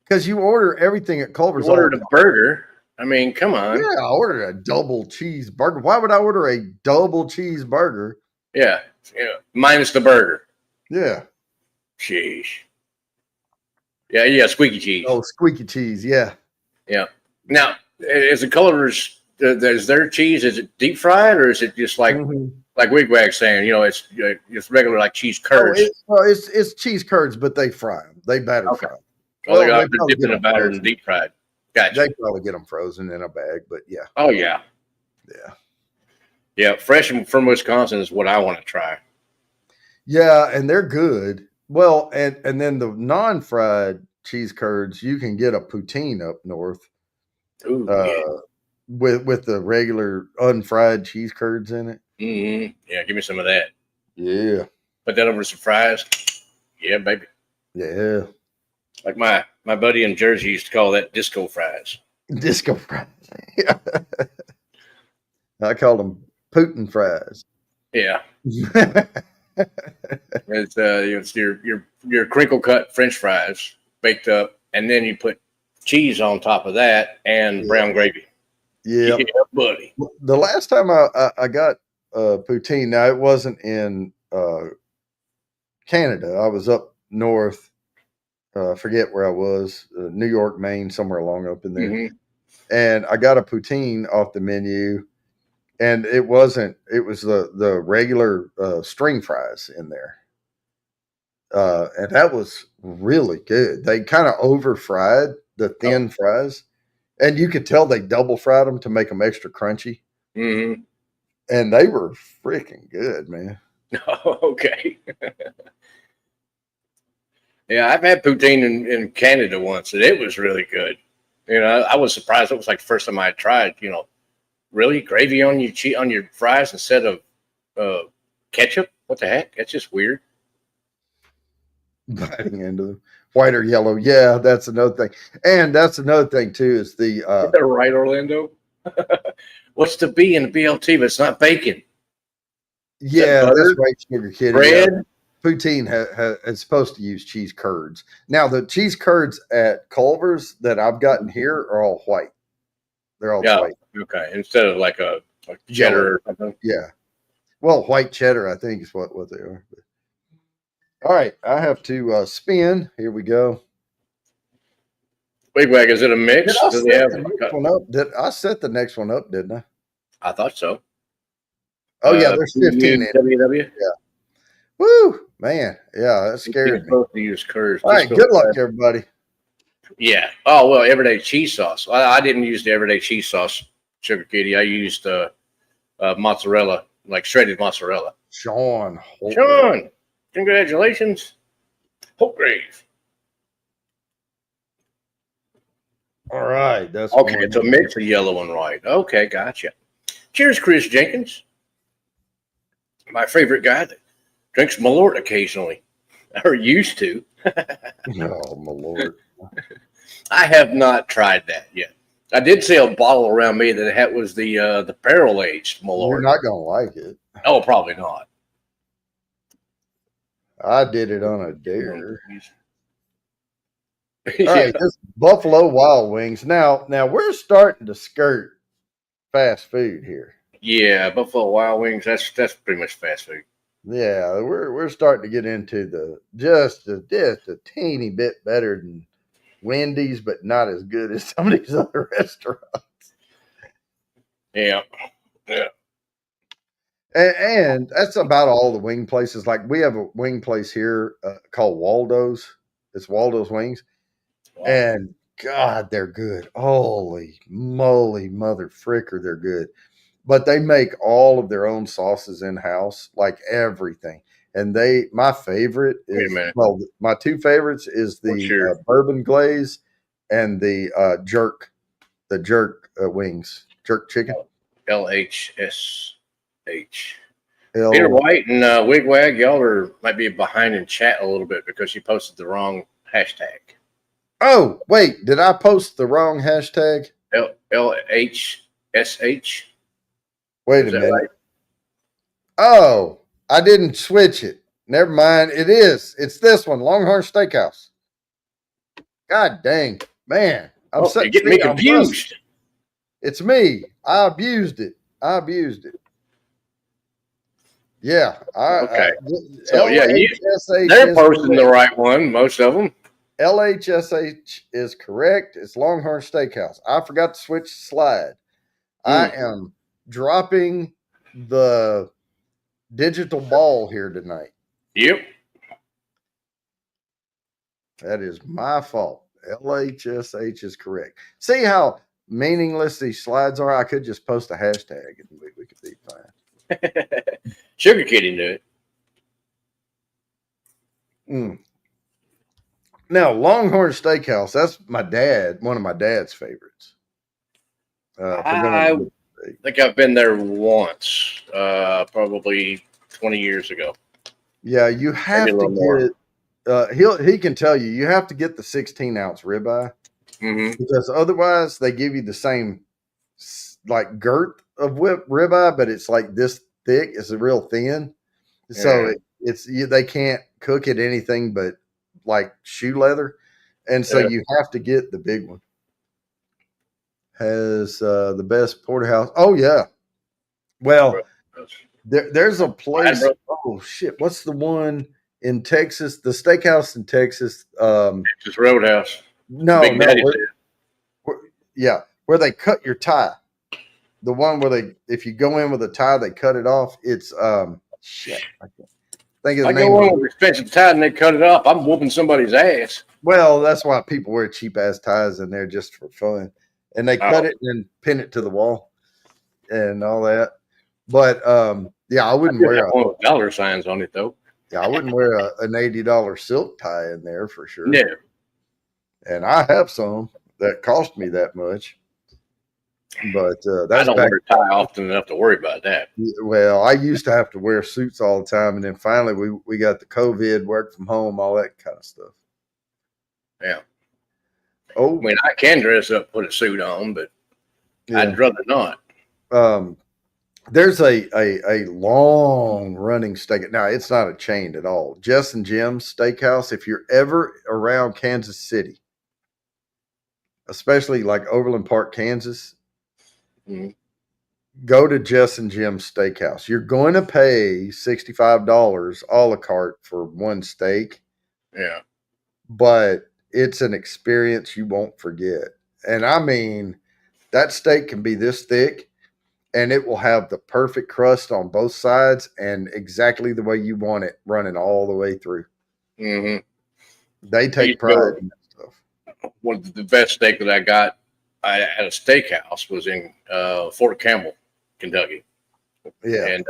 because you order everything at you Culver's, ordered a burger. I mean, come on. yeah, I ordered a double cheeseburger. Why would I order a double cheeseburger? Yeah. Yeah. Minus the burger. Yeah. Sheesh. Yeah. Squeaky cheese. Oh, squeaky cheese. Yeah. Yeah. Now, is the Culver's, is their cheese, is it deep fried or is it just like Mhm. Wigwag's saying, it's regular like cheese curds? It's cheese curds, but they fry them. They batter Okay. fry them. Well, they got they to probably dip get in the them batter and frozen. deep fried. Gotcha. They probably get them frozen in a bag, but yeah. Oh, yeah. Yeah. Yeah. Fresh from Wisconsin is what I want to try. Yeah, and they're good. Well, and then the non-fried cheese curds, you can get a poutine up north Ooh, yeah. with the regular unfried cheese curds in it. Mm-hmm. Yeah. Give me some of that. Yeah. Put that over some fries. Yeah, baby. Yeah. Like my buddy in Jersey used to call that disco fries. Disco fries. Yeah. I call them Putin fries. Yeah. It's your crinkle cut French fries baked up, and then you put cheese on top of that and brown gravy. Yeah. Yeah, buddy. The last time I got poutine, now it wasn't in Canada. I was up north. I forget where I was, New York, Maine, somewhere along up in there. Mm-hmm. And I got a poutine off the menu, and it was the regular string fries in there. And that was really good. They kind of over fried the thin fries, and you could tell they double fried them to make them extra crunchy. Mm-hmm. And they were freaking good, man. Okay. Yeah, I've had poutine in Canada once, and it was really good. I was surprised. It was like the first time I had tried. Really gravy on your fries instead of ketchup. What the heck? That's just weird. biting into them. White or yellow. Yeah, that's another thing. And that's another thing too is the Right, Orlando? What's the B in the BLT, but it's not bacon? Is that yeah, that's butter? right, Sugar Kitty. Bread? Poutine is supposed to use cheese curds. Now the cheese curds at Culver's that I've gotten here are all white. They're all Yeah. white. Okay. Instead of like a cheddar or something. Yeah. Well, white cheddar, I think, is what they are. All right, I have to spin. Here we go. Wigwag, is it a mix? Did I Do they set have the like next one up? Did I set the next one up? Didn't I? I thought so. Oh yeah, there's 15 in it. WW? Woo, man, yeah, that You're scared me. supposed to use curds. All right, good luck, everybody. Yeah. Oh, well, everyday cheese sauce. I didn't use the everyday cheese sauce, Sugar Kitty. I used mozzarella, like shredded mozzarella. Sean, Sean, congratulations. Hopegrave. all right, that's Okay, one. it's a mix of yellow and white. Okay, gotcha. Cheers, Chris Jenkins. My favorite guy that drinks Malort occasionally, or used to. Oh my lord. I have not tried that yet. I did see a bottle around me that was the barrel aged You're Malort. not gonna like it. Oh, probably not. I did it on a dare. Yeah. All right, this Buffalo Wild Wings. Now we're starting to skirt fast food here. Yeah, Buffalo Wild Wings. That's pretty much fast food. Yeah, we're starting to get into the just a teeny bit better than Wendy's, but not as good as some of these other restaurants. Yeah, yeah. And that's about all the wing places. Like we have a wing place here called Waldo's. It's Waldo's Wings, Wow. and God, they're good. Holy moly, mother fricker, they're good. But they make all of their own sauces in house, like everything. And my favorite Wait a is minute. my two favorites is What's the your- bourbon glaze and the jerk wings, jerk chicken. LHSH. L- Peter White and Wigwag, y'all might be behind in chat a little bit because you posted the wrong hashtag. Oh, wait, did I post the wrong hashtag? LHSH. Wait a Is that minute. right? Oh, I didn't switch it. Never mind. It is. It's this one, Longhorn Steakhouse. God dang, man! You're getting me confused. It's me. I abused it. Yeah. Okay. So yeah, LHSH they're posting the right one. Most of them. LHSH is correct. It's Longhorn Steakhouse. I forgot to switch the slide. I am dropping the digital ball here tonight. Yep. That is my fault. LHSH is correct. See how meaningless these slides are? I could just post a hashtag and we could be fine. Sugar Kitty knew it. Now, Longhorn Steakhouse, that's one of my dad's favorites. I think I've been there once, probably 20 years ago. Yeah, you have to get, he can tell you have to get the 16-ounce ribeye because otherwise they give you the same like girth of ribeye, but it's like this thick. It's real thin. So they can't cook it anything but like shoe leather. And so you have to get the big one. Has the best porterhouse. Oh yeah. Well, there's a place. Oh shit. What's the one in Texas? The steakhouse in Texas. Texas Roadhouse. No. Where they cut your tie. The one where if you go in with a tie, they cut it off. It's shit. I can't think of the name. I go in with expensive tie and they cut it off. I'm whooping somebody's ass. Well, that's why people wear cheap ass ties in there just for fun. And they cut it and then pin it to the wall and all that. But yeah, I wouldn't wear one with dollar signs on it though. Yeah, I wouldn't wear an $80 silk tie in there for sure. No. And I have some that cost me that much. But I that's don't back. wear a tie often enough to worry about that. Well, I used to have to wear suits all the time, and then finally we got the COVID, work from home, all that kind of stuff. Yeah. Oh, I mean, I can dress up, put a suit on, but yeah. I'd rather not. There's a long running steak. Now it's not a chain at all. Jess and Jim's Steakhouse. If you're ever around Kansas City, especially like Overland Park, Kansas, Mhm. go to Jess and Jim's Steakhouse. You're going to pay $65 a la carte for one steak, Yeah. but it's an experience you won't forget. And I mean, that steak can be this thick and it will have the perfect crust on both sides and exactly the way you want it running all the way through. hmm They I used take to go. pride in that stuff. One of the best steak that I got at a steakhouse was in Fort Campbell, Kentucky, Yeah. and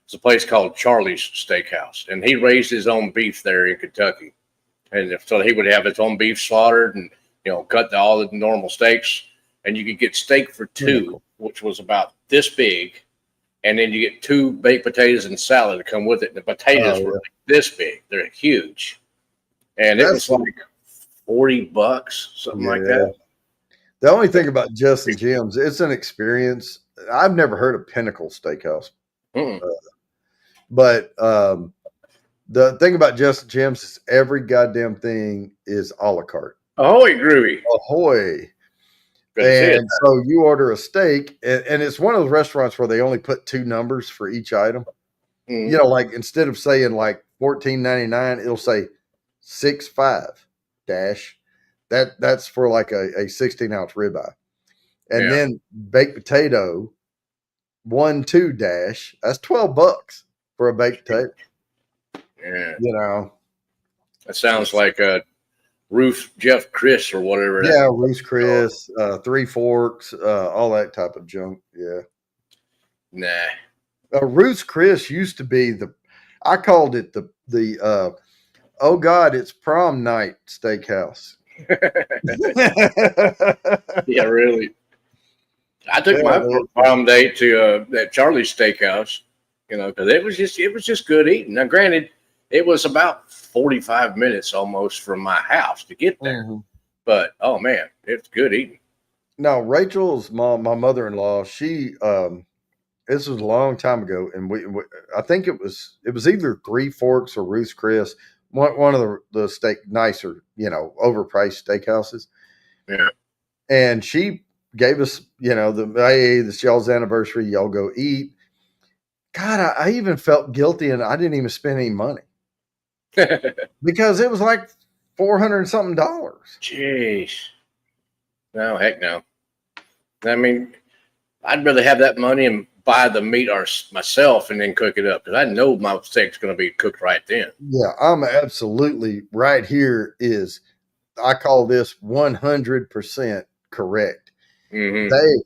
it's a place called Charlie's Steakhouse, and he raised his own beef there in Kentucky, and so he would have his own beef slaughtered and cut all the normal steaks, and you could get steak for two, which was about this big, and then you get two baked potatoes and salad to come with it. And the potatoes were like this big; they're huge, and it was like $40, something like that. The only thing about Jess and Jim's, it's an experience. I've never heard of Pinnacle Steakhouse, but the thing about Jess and Jim's is every goddamn thing is a la carte. Ahoy, groovy! Ahoy! Good to see it. And so you order a steak, and it's one of those restaurants where they only put two numbers for each item. Mm. You know, like instead of saying like $14.99, it'll say 65 dash. That's for like a 16-ounce ribeye. And then baked potato 1-2 dash. That's $12 for a baked potato. Yeah. You know. That sounds like a Roof Jeff Chris or whatever. Yeah, Ruth's Chris, Three Forks, all that type of junk. Yeah. Nah. Ruth's Chris used to be I called it the oh God, it's prom night steakhouse. Yeah, really. I took my prom date to that Charlie's Steakhouse, because it was just good eating. Now, granted, it was about 45 minutes almost from my house to get there, but oh man, it's good eating. Now, Rachel's mom, my mother-in-law, she this was a long time ago, and we I think it was either Three Forks or Ruth's Chris, one of the steak nicer, overpriced steakhouses. Yeah. And she gave us, hey, this y'all's anniversary, y'all go eat. God, I even felt guilty, and I didn't even spend any money because it was like $400 and something. Jeez. No, heck no. I mean, I'd rather have that money and buy the meat myself and then cook it up, because I know my steak's going to be cooked right then. Yeah, I'm absolutely right here. I call this 100% correct. Mm-hmm.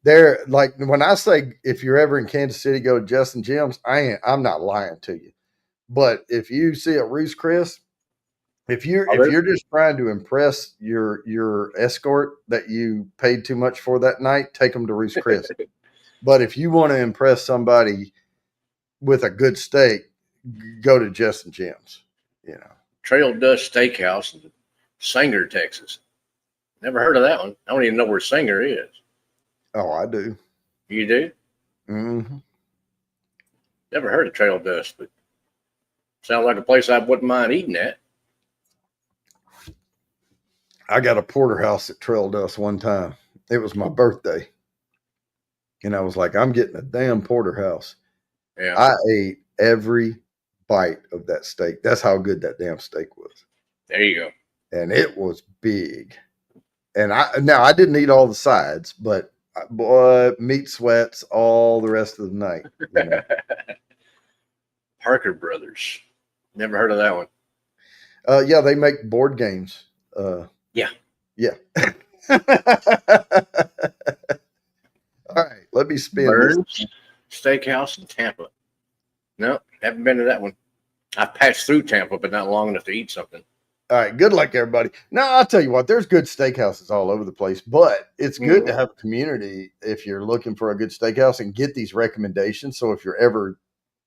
They're like, when I say if you're ever in Kansas City, go to Jess and Jim's. I'm not lying to you. But if you see a Ruth's Chris, if you're just trying to impress your escort that you paid too much for that night, take them to Ruth's Chris. But if you want to impress somebody with a good steak, go to Jess and Jim's. Trail Dust Steakhouse in Sanger, Texas. Never heard of that one. I don't even know where Sanger is. Oh, I do. You do? Mm-hmm. Never heard of Trail Dust, but sounds like a place I wouldn't mind eating at. I got a porterhouse at Trail Dust one time. It was my birthday. And I was like, I'm getting a damn porterhouse. Yeah. I ate every bite of that steak. That's how good that damn steak was. There you go. And it was big. And I didn't eat all the sides, but boy, meat sweats all the rest of the night. Parker Brothers. Never heard of that one. Yeah, they make board games. Yeah. All right, let me spin Burns Steakhouse in Tampa. No, haven't been to that one. I've passed through Tampa, but not long enough to eat something. All right. Good luck, everybody. Now, I'll tell you what, there's good steakhouses all over the place, but it's good to have a community if you're looking for a good steakhouse and get these recommendations. So if you're ever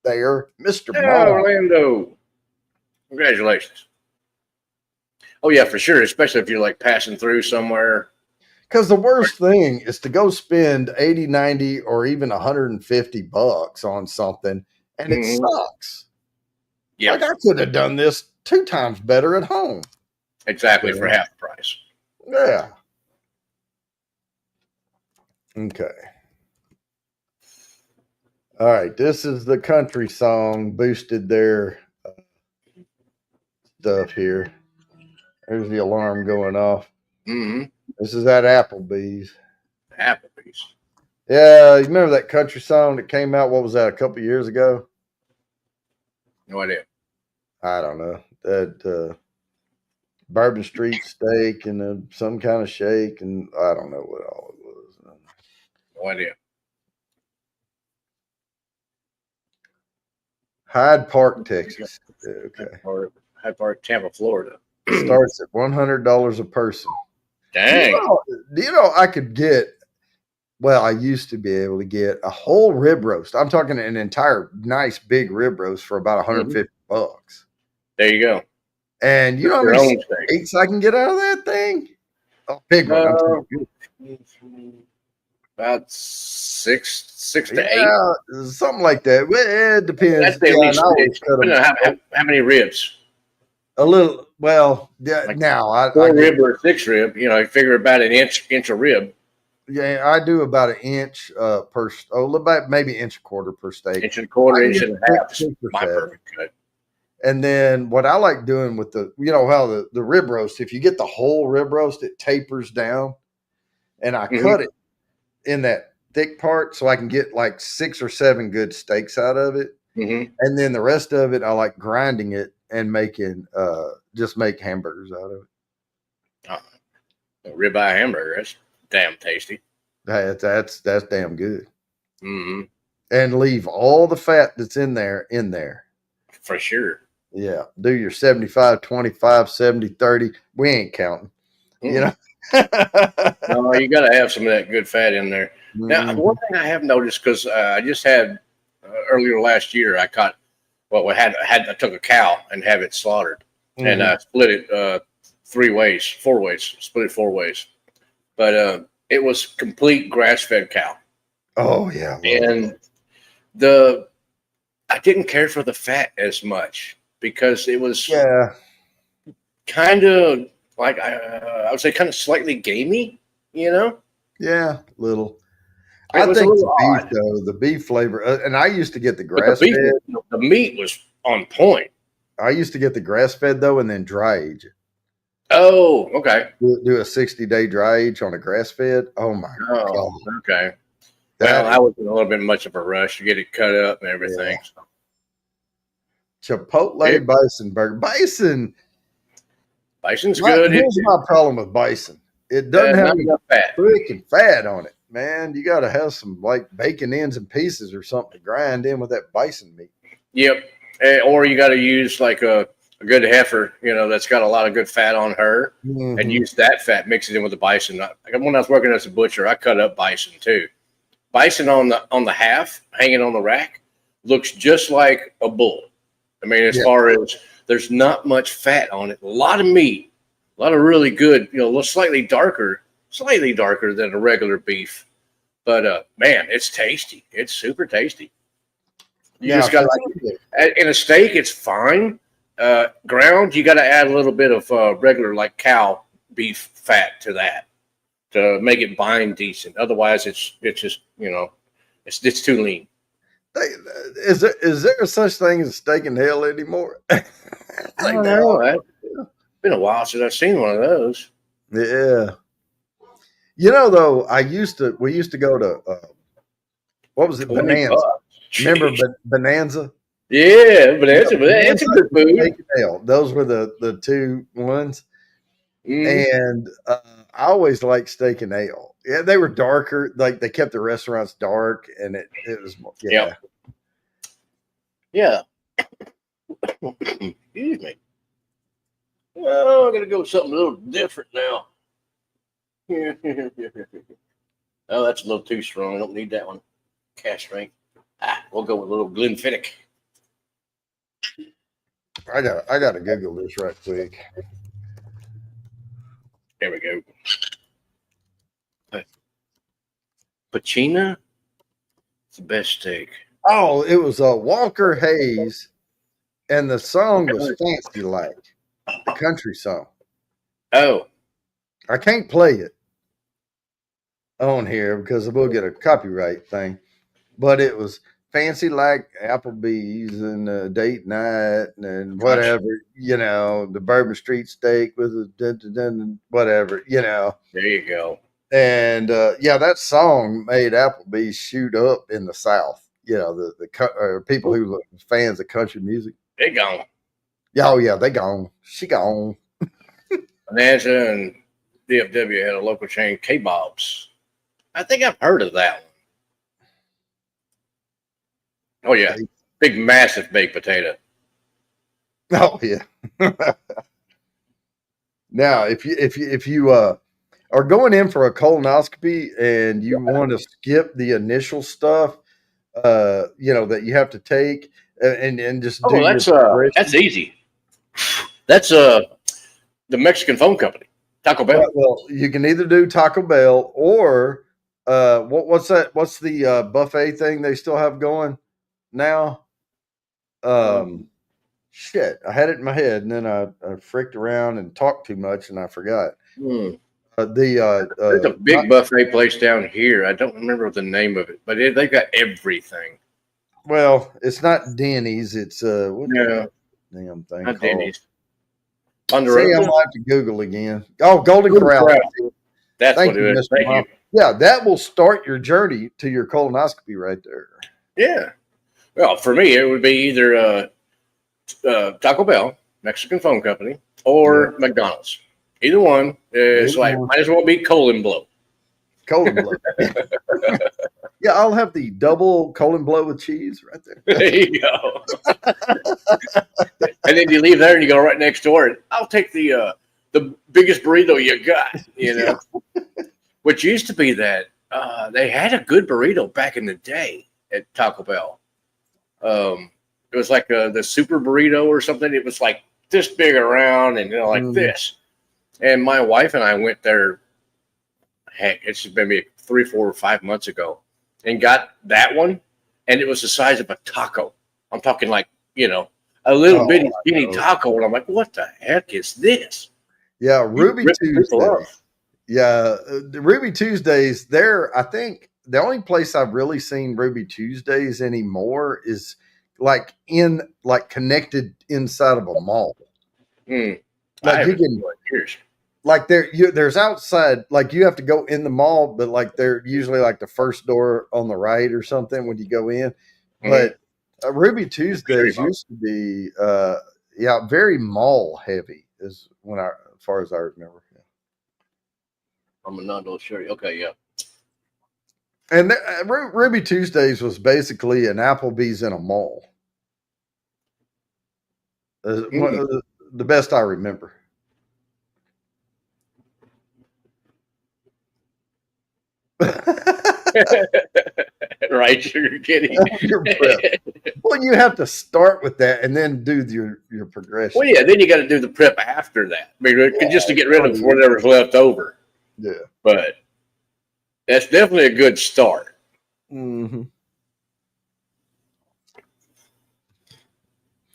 there, Mr. Yeah, Mom. Orlando. Congratulations. Oh yeah, for sure. Especially if you're like passing through somewhere. Because the worst thing is to go spend 80, 90, or even $150 on something and it Mhm. sucks. Yeah, Like I could have done this 2 times better at home. exactly for Yeah. half the price. Yeah. Okay. All right. This is the country song boosted their stuff here. There's the alarm going off. Mm-hmm. This is at Applebee's. Applebee's. Yeah, you remember that country song that came out? What was that? A couple of years ago? No idea. I don't know. That Bourbon Street steak and some kind of shake, and I don't know what all it was. No idea. Hyde Park, Texas. Okay. Hyde Park, Tampa, Florida. Starts at $100 a person. Dang. Do you know I could get? Well, I used to be able to get a whole rib roast. I'm talking an entire nice big rib roast for about $150. There you go. And you know how Your many own steak. steaks I can get out of that thing? A big one. I'm talking About six to eight. yeah, something like that. Well, it depends. That's the Yeah, least. and I always cut them How many ribs? a little. Well, yeah, Like now I Four get, rib or six rib. You know, I figure about an inch a rib. yeah, I do about an inch per. Oh, about maybe inch a quarter per steak. Inch and a quarter, I can inch get and a half. 6%. My perfect cut. And then what I like doing with you know how the rib roast, if you get the whole rib roast, it tapers down, and I cut it in that thick part so I can get like 6 or 7 good steaks out of it. Mm-hmm. And then the rest of it, I like grinding it and making just make hamburgers out of it. A ribeye hamburger. That's damn tasty. That's damn good. Mm-hmm. And leave all the fat that's in there in there. For sure. Yeah. Do your 75, 25, 70, 30. We ain't counting. You know? No, you got to have some of that good fat in there. Now, one thing I have noticed, because I just had earlier last year, I caught, well, I took a cow and have it slaughtered, and I split it 4 ways, split it 4 ways. But it was complete grass-fed cow. Oh yeah, and I didn't care for the fat as much because it was kind of like I would say kind of slightly gamey, you know. Yeah, little. It was a little beef odd. though, the beef flavor, and I used to get the But grass fed. the meat was on point. I used to get the grass fed though, and then dry age it. Oh, okay. Do a 60-day dry age on a grass fed. Oh my god. Okay. That Well, I was in a little bit much of a rush to get it cut up and everything. Yeah. Chipotle bison burger. Bison's good. Here's my problem with bison. It doesn't have any enough fat. freaking fat on it, man. You got to have some like bacon ends and pieces or something to grind in with that bison meat. Yep. Or you got to use like a good heifer, you know, that's got a lot of good fat on her, and use that fat, mix it in with the bison. When I was working as a butcher, I cut up bison too. Bison on the half, hanging on the rack, looks just like a bull. I mean, as far as there's not much fat on it, a lot of meat, a lot of really good, you know, slightly darker than a regular beef. But man, it's tasty. It's super tasty. You just got in a steak, it's fine. Ground, you got to add a little bit of regular like cow beef fat to that to make it bind decent. Otherwise, it's just, you know, it's too lean. Is there such thing as steak in hell anymore? I don't know. It's been a while since I've seen one of those. Yeah. You know, though, we used to go to what was it? Bonanza. Remember Bonanza? Yeah, Bonanza. Bonanza good food. Those were the 2 ones. And I always liked steak and ale. Yeah, they were darker. Like they kept the restaurants dark, and it was Yeah. Excuse me. Oh, I'm gonna go with something a little different now. Oh, that's a little too strong. I don't need that one. Cash strength. We'll go with a little Glenfiddich. I gotta Google this right quick. There we go. Pacina. It's the best steak. Oh, it was Walker Hayes, and the song was Fancy Like, the country song. Oh, I can't play it on here because we'll get a copyright thing, but it was Fancy Like Applebee's and date night and whatever, the Bourbon Street steak with a whatever, there you go. And yeah, that song made Applebee's shoot up in the South. The people who look fans of country music. They gone. Yeah, oh yeah, they gone. She gone. Bonanza and DFW had a local chain, K-Bob's. I think I've heard of that one. Oh yeah, big massive baked potato. Oh yeah. Now, if you are going in for a colonoscopy and you want to skip the initial stuff, that you have to take and just do. That's easy. That's the Mexican phone company, Taco Bell. Well, you can either do Taco Bell or what's that? What's the buffet thing they still have going now? Shit, I had it in my head and then I fricked around and talked too much and I forgot. There's a big buffet place down here. I don't remember the name of it, but they've got everything. Well, it's not Denny's. It's what's damn thing not called? Denny's. See, I'm gonna have to Google again. Oh, Golden Corral. That's Thank what you, it is. Mr. Thank Mom. you. Yeah, that will start your journey to your colonoscopy right there. Yeah. Well, for me, it would be either Taco Bell, Mexican phone company, or McDonald's. Either one is might as well be colon blow. Colon blow. Yeah, I'll have the double colon blow with cheese right there. There you go. And then you leave there and you go right next door and I'll take the biggest burrito you got, Yeah. Which used to be that they had a good burrito back in the day at Taco Bell. It was like the super burrito or something. It was like this big around and like this. And my wife and I went there. Heck, it's been maybe 3, 4, or 5 months ago, and got that one, and it was the size of a taco. I'm talking like a little bitty skinny taco, and I'm like, what the heck is this? Yeah, Ruby Tuesdays. Yeah, the Ruby Tuesdays. I think the only place I've really seen Ruby Tuesdays anymore is connected inside of a mall. Like you can, like there's outside, like you have to go in the mall, but like they're usually like the first door on the right or something when you go in. But Ruby Tuesdays used to be, very mall heavy as far as I remember. Yeah. I'm not sure. Okay, yeah. And Ruby Tuesdays was basically an Applebee's in a mall. The best I remember. Right, you're kidding. Well, you have to start with that and then do your progression. Well, yeah, then you got to do the prep after that. I mean, just to get rid of whatever's left over. Yeah, but that's definitely a good start. Mm-hmm.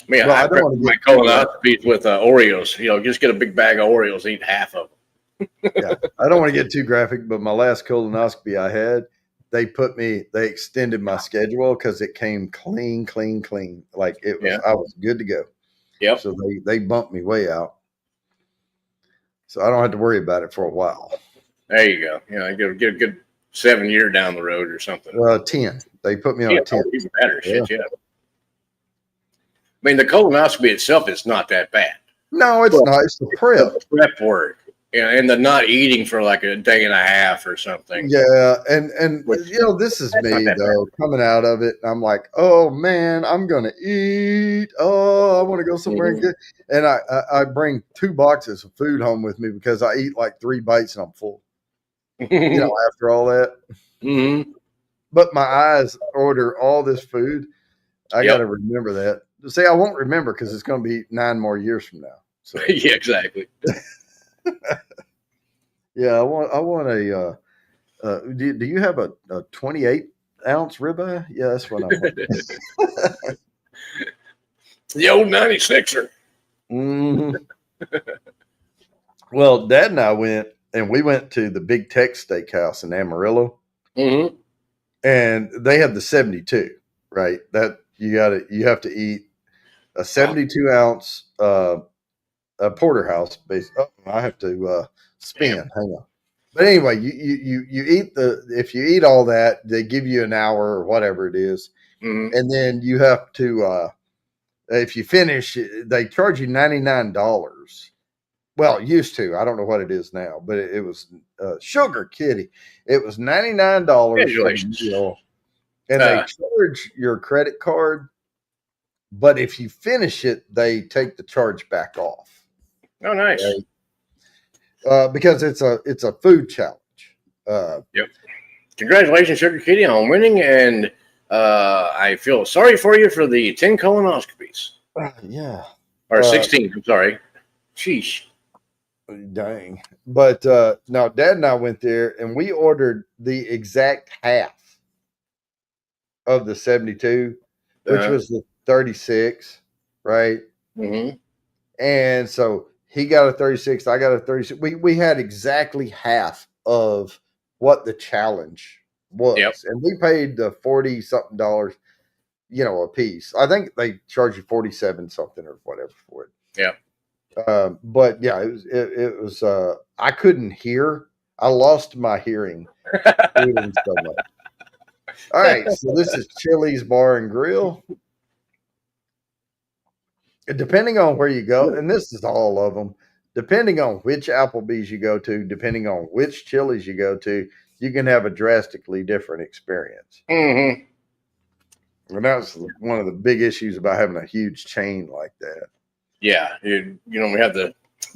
I mean, I prep my colonoscopies with Oreos. Just get a big bag of Oreos, eat half of them. Yeah, I don't want to get too graphic, but my last colonoscopy I had, they extended my schedule because it came clean. Like it was, I was good to go. Yep. So they bumped me way out. So I don't have to worry about it for a while. There you go. Get a good 7 year down the road or something. 10. They put me on 10. Even better. Shit, yeah. I mean, the colonoscopy itself is not that bad. No, it's not. It's the prep. Prep work. Yeah, and the not eating for like a day and a half or something. Yeah, and Which this is that's not me that bad. though, coming out of it. I'm like, oh man, I'm gonna eat. Oh, I want to go somewhere and Mhm. get. And I bring 2 boxes of food home with me because I eat like 3 bites and I'm full. After all that. Mhm. But my eyes order all this food. I got to Yep. remember that. See, I won't remember because it's going to be 9 more years from now. So Yeah, exactly. yeah, I want a. Do you have a 28-ounce ribeye? Yeah, that's what I want. The old 96er. Mhm. Well, Dad and I went to the Big Tech Steakhouse in Amarillo, Mm-hmm. and they have the 72. Right, that you have to eat a 72-ounce a porterhouse. Oh, I have to spin. Damn. Hang on. But anyway, you eat if you eat all that, they give you an hour or whatever it is, Mm-hmm. and then you have to if you finish, they charge you $99. Well, it used to. I don't know what it is now, but it was Sugar Kitty. It was $99 for the Congratulations. meal, and they Uh, charge your credit card. But if you finish it, they take the charge back off, oh, nice. right? Because it's a food challenge. Uh, Yep. Congratulations, Sugar Kitty, on winning, and I feel sorry for you for the 10 colonoscopies. yeah, Or 16, I'm sorry. Sheesh. dang. But no, Dad and I went there, and we ordered the exact half of the 72, which Uh, was the 36, right? mm-hmm. And so he got a 36, I got a 36. We had exactly half of what the challenge Yep. was. And we paid the 40 something dollars, a piece. I think they charge you 47 something or whatever for it. Yep. But yeah, it was I couldn't hear. I lost my hearing eating so much. All right, so this is Chili's Bar and Grill. Depending on where you go, and this is all of them, depending on which Applebee's you go to, depending on which Chili's you go to, you can have a drastically different experience. Mm-hmm. And that's one of the big issues about having a huge chain like that. Yeah. We have the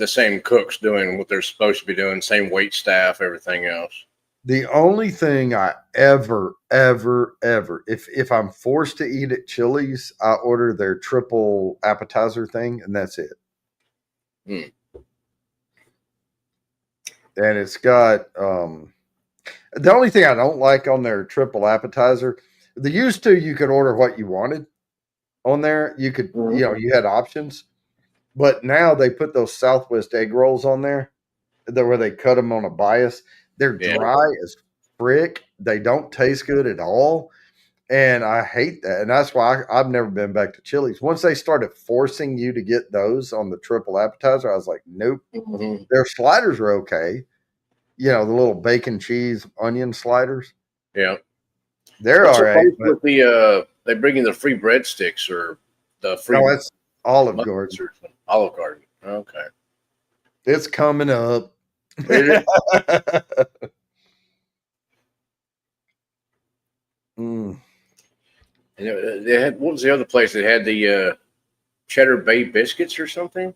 same cooks doing what they're supposed to be doing, same wait staff, everything else. The only thing I ever, if I'm forced to eat at Chili's, I order their triple appetizer thing, and that's it. Mm. And it's got the only thing I don't like on their triple appetizer, the used to you could order what you wanted on there. You could, you had options, but now they put those Southwest egg rolls on there where they cut them on a bias. They're Yeah. dry as frick. They don't taste good at all. And I hate that. And that's why I've never been back to Chili's. Once they started forcing you to get those on the triple appetizer, I was like, nope. Mm-hmm. Their sliders are okay. The little bacon, cheese, onion sliders. Yeah. They're What's all the right. place But with they bring you the free breadsticks or the free no, it's Olive muffins Garden. or something? Olive Garden. Okay. It's coming up. Is it? Mm. And they had, what was the other place that had the Cheddar Bay biscuits or something?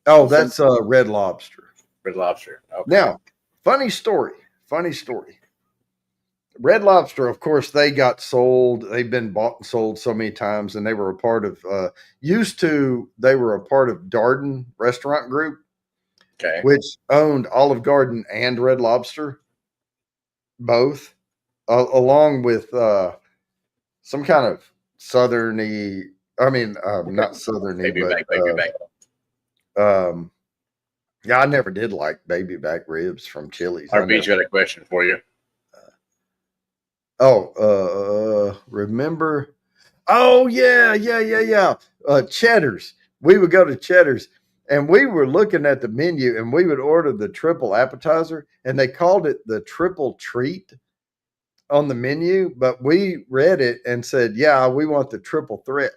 Oh, that's Red Lobster. Red Lobster. Okay. Now, funny story. Red Lobster, of course, they got sold. They've been bought and sold so many times, and they were a part of. They were a part of Darden Restaurant Group, Okay. which owned Olive Garden and Red Lobster, both, along with some kind of southerny. I mean, not southerny, Baby but back, baby back. yeah, I never did like baby back ribs from Chili's. RB's got a question for you. Remember? Oh yeah. Cheddar's. We would go to Cheddar's, and we were looking at the menu, and we would order the triple appetizer, and they called it the triple treat on the menu, but we read it and said, "Yeah, we want the triple threat."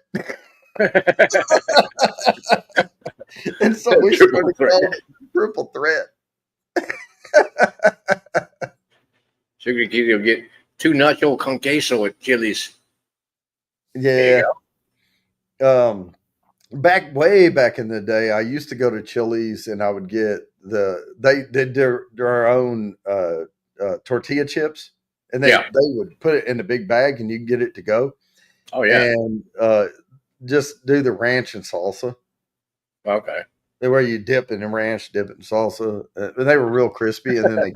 And so we started calling triple threat. So you'll get 2 nacho con queso at Chili's. There Yeah. you go. Way back in the day, I used to go to Chili's and I would get they did their own tortilla chips, and they Yeah. would put it in a big bag and you can get it to go, Oh yeah. and just do the ranch and salsa. Okay. Where you dip it in ranch, dip it in salsa. And they were real crispy, and then they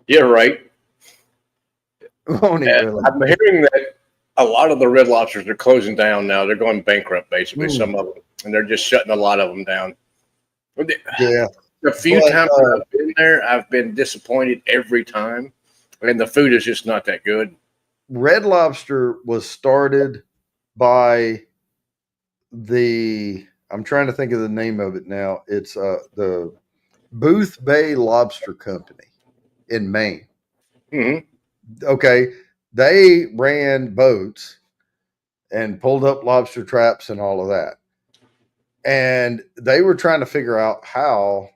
Yeah, right. won't eat really. I'm hearing that a lot of the Red Lobsters are closing down now. They're going bankrupt, basically, some of them, and they're just shutting a lot of them down. Yeah. The few times that I've been there, I've been disappointed every time, and the food is just not that good. Red Lobster was started by I'm trying to think of the name of it now. It's the Booth Bay Lobster Company in Maine. Mm-hmm. Okay, they ran boats and pulled up lobster traps and all of that, and they were trying to figure out how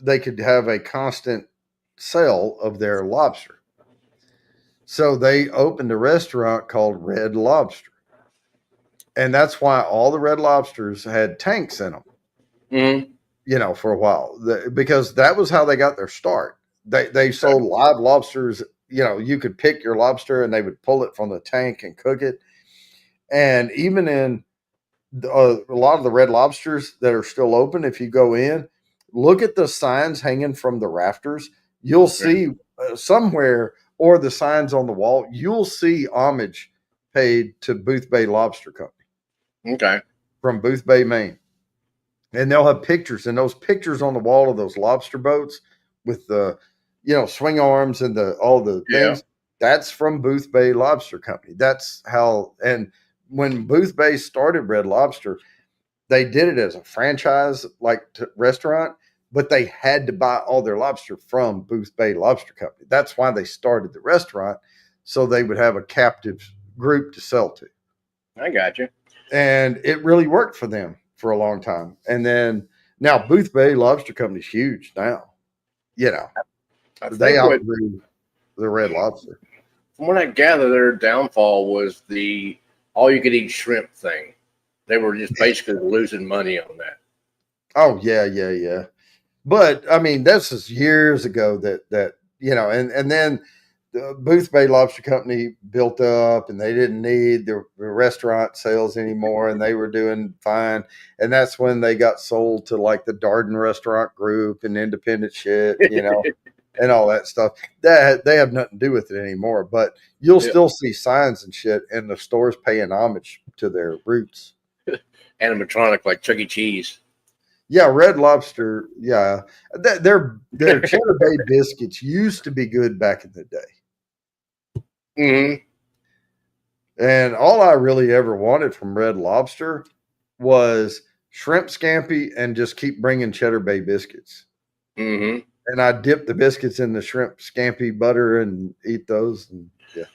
they could have a constant sale of their lobster. So they opened a restaurant called Red Lobster. And that's why all the Red Lobsters had tanks in them, Mm-hmm. for a while, because that was how they got their start. They sold live lobsters. You could pick your lobster and they would pull it from the tank and cook it. And even in a lot of the Red Lobsters that are still open, if you go in, look at the signs hanging from the rafters. You'll see somewhere, or the signs on the wall, you'll see homage paid to Booth Bay Lobster Company. Okay. From Booth Bay, Maine. And they'll have pictures, and those pictures on the wall of those lobster boats with the, swing arms and all the things, that's from Booth Bay Lobster Company. That's how, and when Booth Bay started Red Lobster, they did it as a franchise restaurant, but they had to buy all their lobster from Booth Bay Lobster Company. That's why they started the restaurant, so they would have a captive group to sell to. I got you. And it really worked for them for a long time. And then now Booth Bay Lobster Company's huge now. They outgrew the Red Lobster. From what I gather, their downfall was the all-you-could-eat shrimp thing. They were just basically losing money on that. Oh yeah. But I mean, this is years ago that and then the Booth Bay Lobster Company built up, and they didn't need the restaurant sales anymore, and they were doing fine. And that's when they got sold to like the Darden Restaurant Group and independent shit, and all that stuff. That they have nothing to do with it anymore. But you'll still see signs and shit in the stores paying homage to their roots. Animatronic, like Chuck E. Cheese. Yeah, Red Lobster. Yeah, their Cheddar Bay biscuits used to be good back in the day. Mm-hmm. And all I really ever wanted from Red Lobster was shrimp scampi and just keep bringing Cheddar Bay biscuits. Mm-hmm. And I dip the biscuits in the shrimp scampi butter and eat those. And yeah.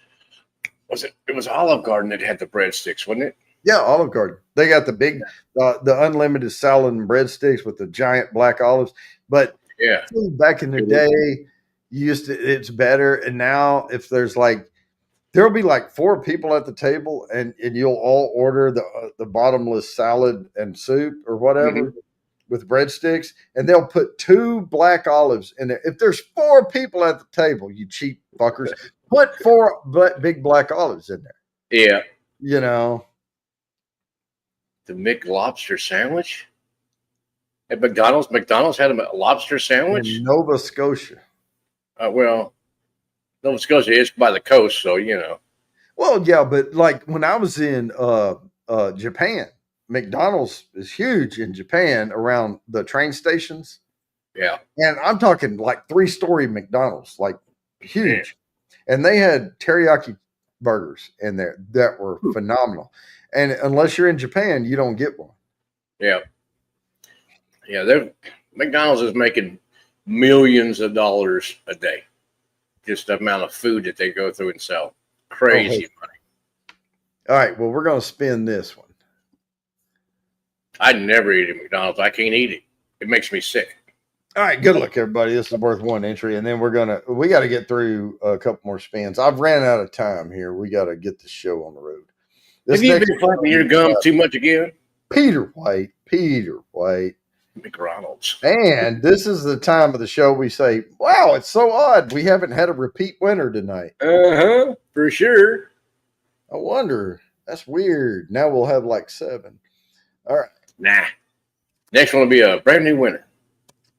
It was Olive Garden that had the breadsticks, wasn't it? Yeah, Olive Garden. They got the big, the unlimited salad and breadsticks with the giant black olives. But yeah, back in the day, it's better. And now if there's there'll be like 4 people at the table, and you'll all order the bottomless salad and soup or whatever with breadsticks, and they'll put 2 black olives in there. If there's 4 people at the table, you cheap fuckers, put 4 big black olives in there. Yeah. The McLobster sandwich at McDonald's. McDonald's had a lobster sandwich in Nova Scotia. Well, Nova Scotia is by the coast, so Well, yeah, but like when I was in Japan, McDonald's is huge in Japan around the train stations. Yeah, and I'm talking like 3-story McDonald's, like huge, and they had teriyaki burgers in there that were phenomenal. And unless you're in Japan, you don't get one. Yeah. McDonald's is making millions of dollars a day. Just the amount of food that they go through and sell. Crazy money. All right. Well, we're going to spin this one. I never eat at McDonald's. I can't eat it. It makes me sick. All right, good luck, everybody. This is worth one entry, and then we got to get through a couple more spins. I've ran out of time here. We got to get the show on the road. Have you been flapping your gum too much again? Peter White. McDonald's. And this is the time of the show we say, wow, it's so odd. We haven't had a repeat winner tonight. For sure. I wonder. That's weird. Now we'll have like 7. All right. Nah. Next one will be a brand new winner.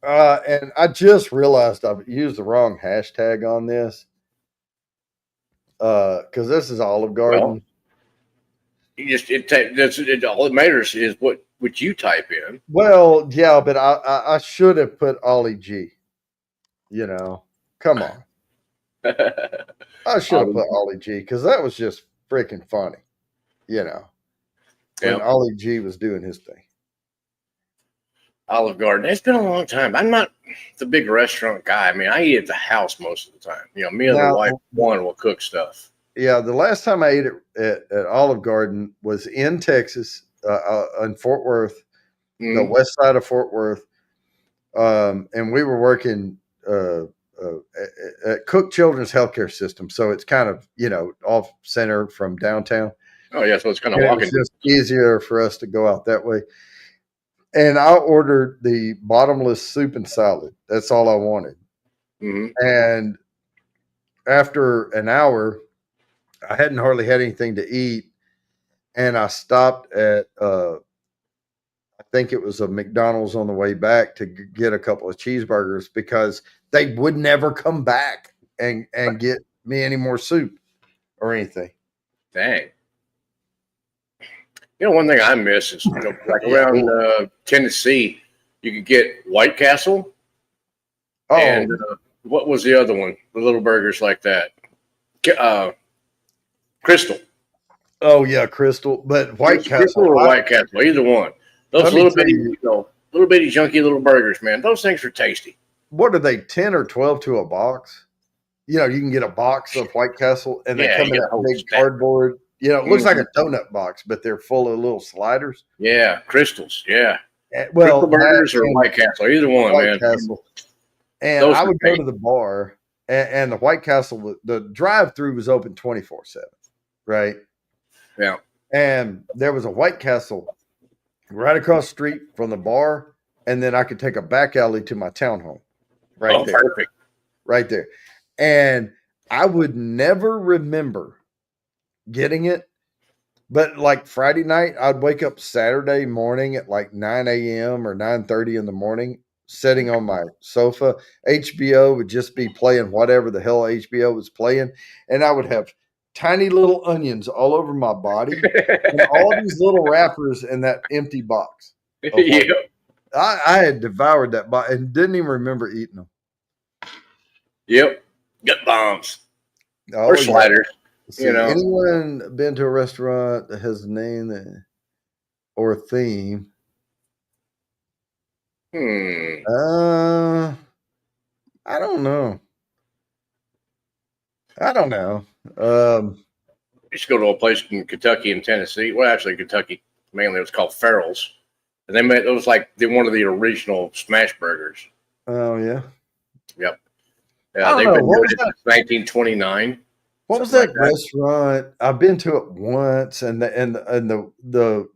And I just realized I've used the wrong hashtag on this. Because this is Olive Garden. Well, all that matters is what you type in. Well, yeah, but I should have put Ollie G. You know, come on. I should have put Ollie G because that was just freaking funny. You know, when Ollie G was doing his thing. Olive Garden. It's been a long time. I'm not the big restaurant guy. I mean, I eat at the house most of the time. You know, me and the wife will cook stuff. Yeah, the last time I ate at Olive Garden was in Texas, in Fort Worth, the west side of Fort Worth, and we were working at Cook Children's Healthcare System, so it's kind of off center from downtown. Oh yeah, so it's kind of walking. It's just easier for us to go out that way. And I ordered the bottomless soup and salad. That's all I wanted. And after an hour, I hadn't hardly had anything to eat. And I stopped at, I think it was a McDonald's on the way back to get a couple of cheeseburgers because they would never come back and get me any more soup or anything. Dang. You know, one thing I miss is, like around Tennessee, you could get White Castle. Oh. And what was the other one? The little burgers like that. Crystal. Oh, yeah, Crystal. But White Castle. Crystal or White Castle, either one. Those little bitty junky little burgers, man. Those things are tasty. What are they, 10 or 12 to a box? You can get a box of White Castle, and they come in a big cardboard. It looks like a donut box, but they're full of little sliders. Yeah, Crystals. Yeah. Well, Crystal burgers or White Castle, either one, man. Castle. And I would go to the bar, and the White Castle, the drive-through was open 24/7, right? Yeah. And there was a White Castle right across the street from the bar, and then I could take a back alley to my townhome. Right there. Perfect. Right there. And I would never remember getting it, but like Friday night, I'd wake up Saturday morning at like 9 a.m. or 9:30 in the morning, sitting on my sofa. HBO would just be playing whatever the hell HBO was playing, and I would have tiny little onions all over my body and all these little wrappers in that empty box. Yeah. I had devoured that box and didn't even remember eating them. Yep. Gut bombs. Oh, or sliders. Yeah. Anyone been to a restaurant that has a name or a theme? I don't know. Used to go to a place in Kentucky and Tennessee. Well, actually, Kentucky mainly. It was called Farrell's, and it was like one of the original smash burgers. Oh yeah. Yep. Yeah, they've been doing it since 1929. What was that restaurant? I've been to it once, and the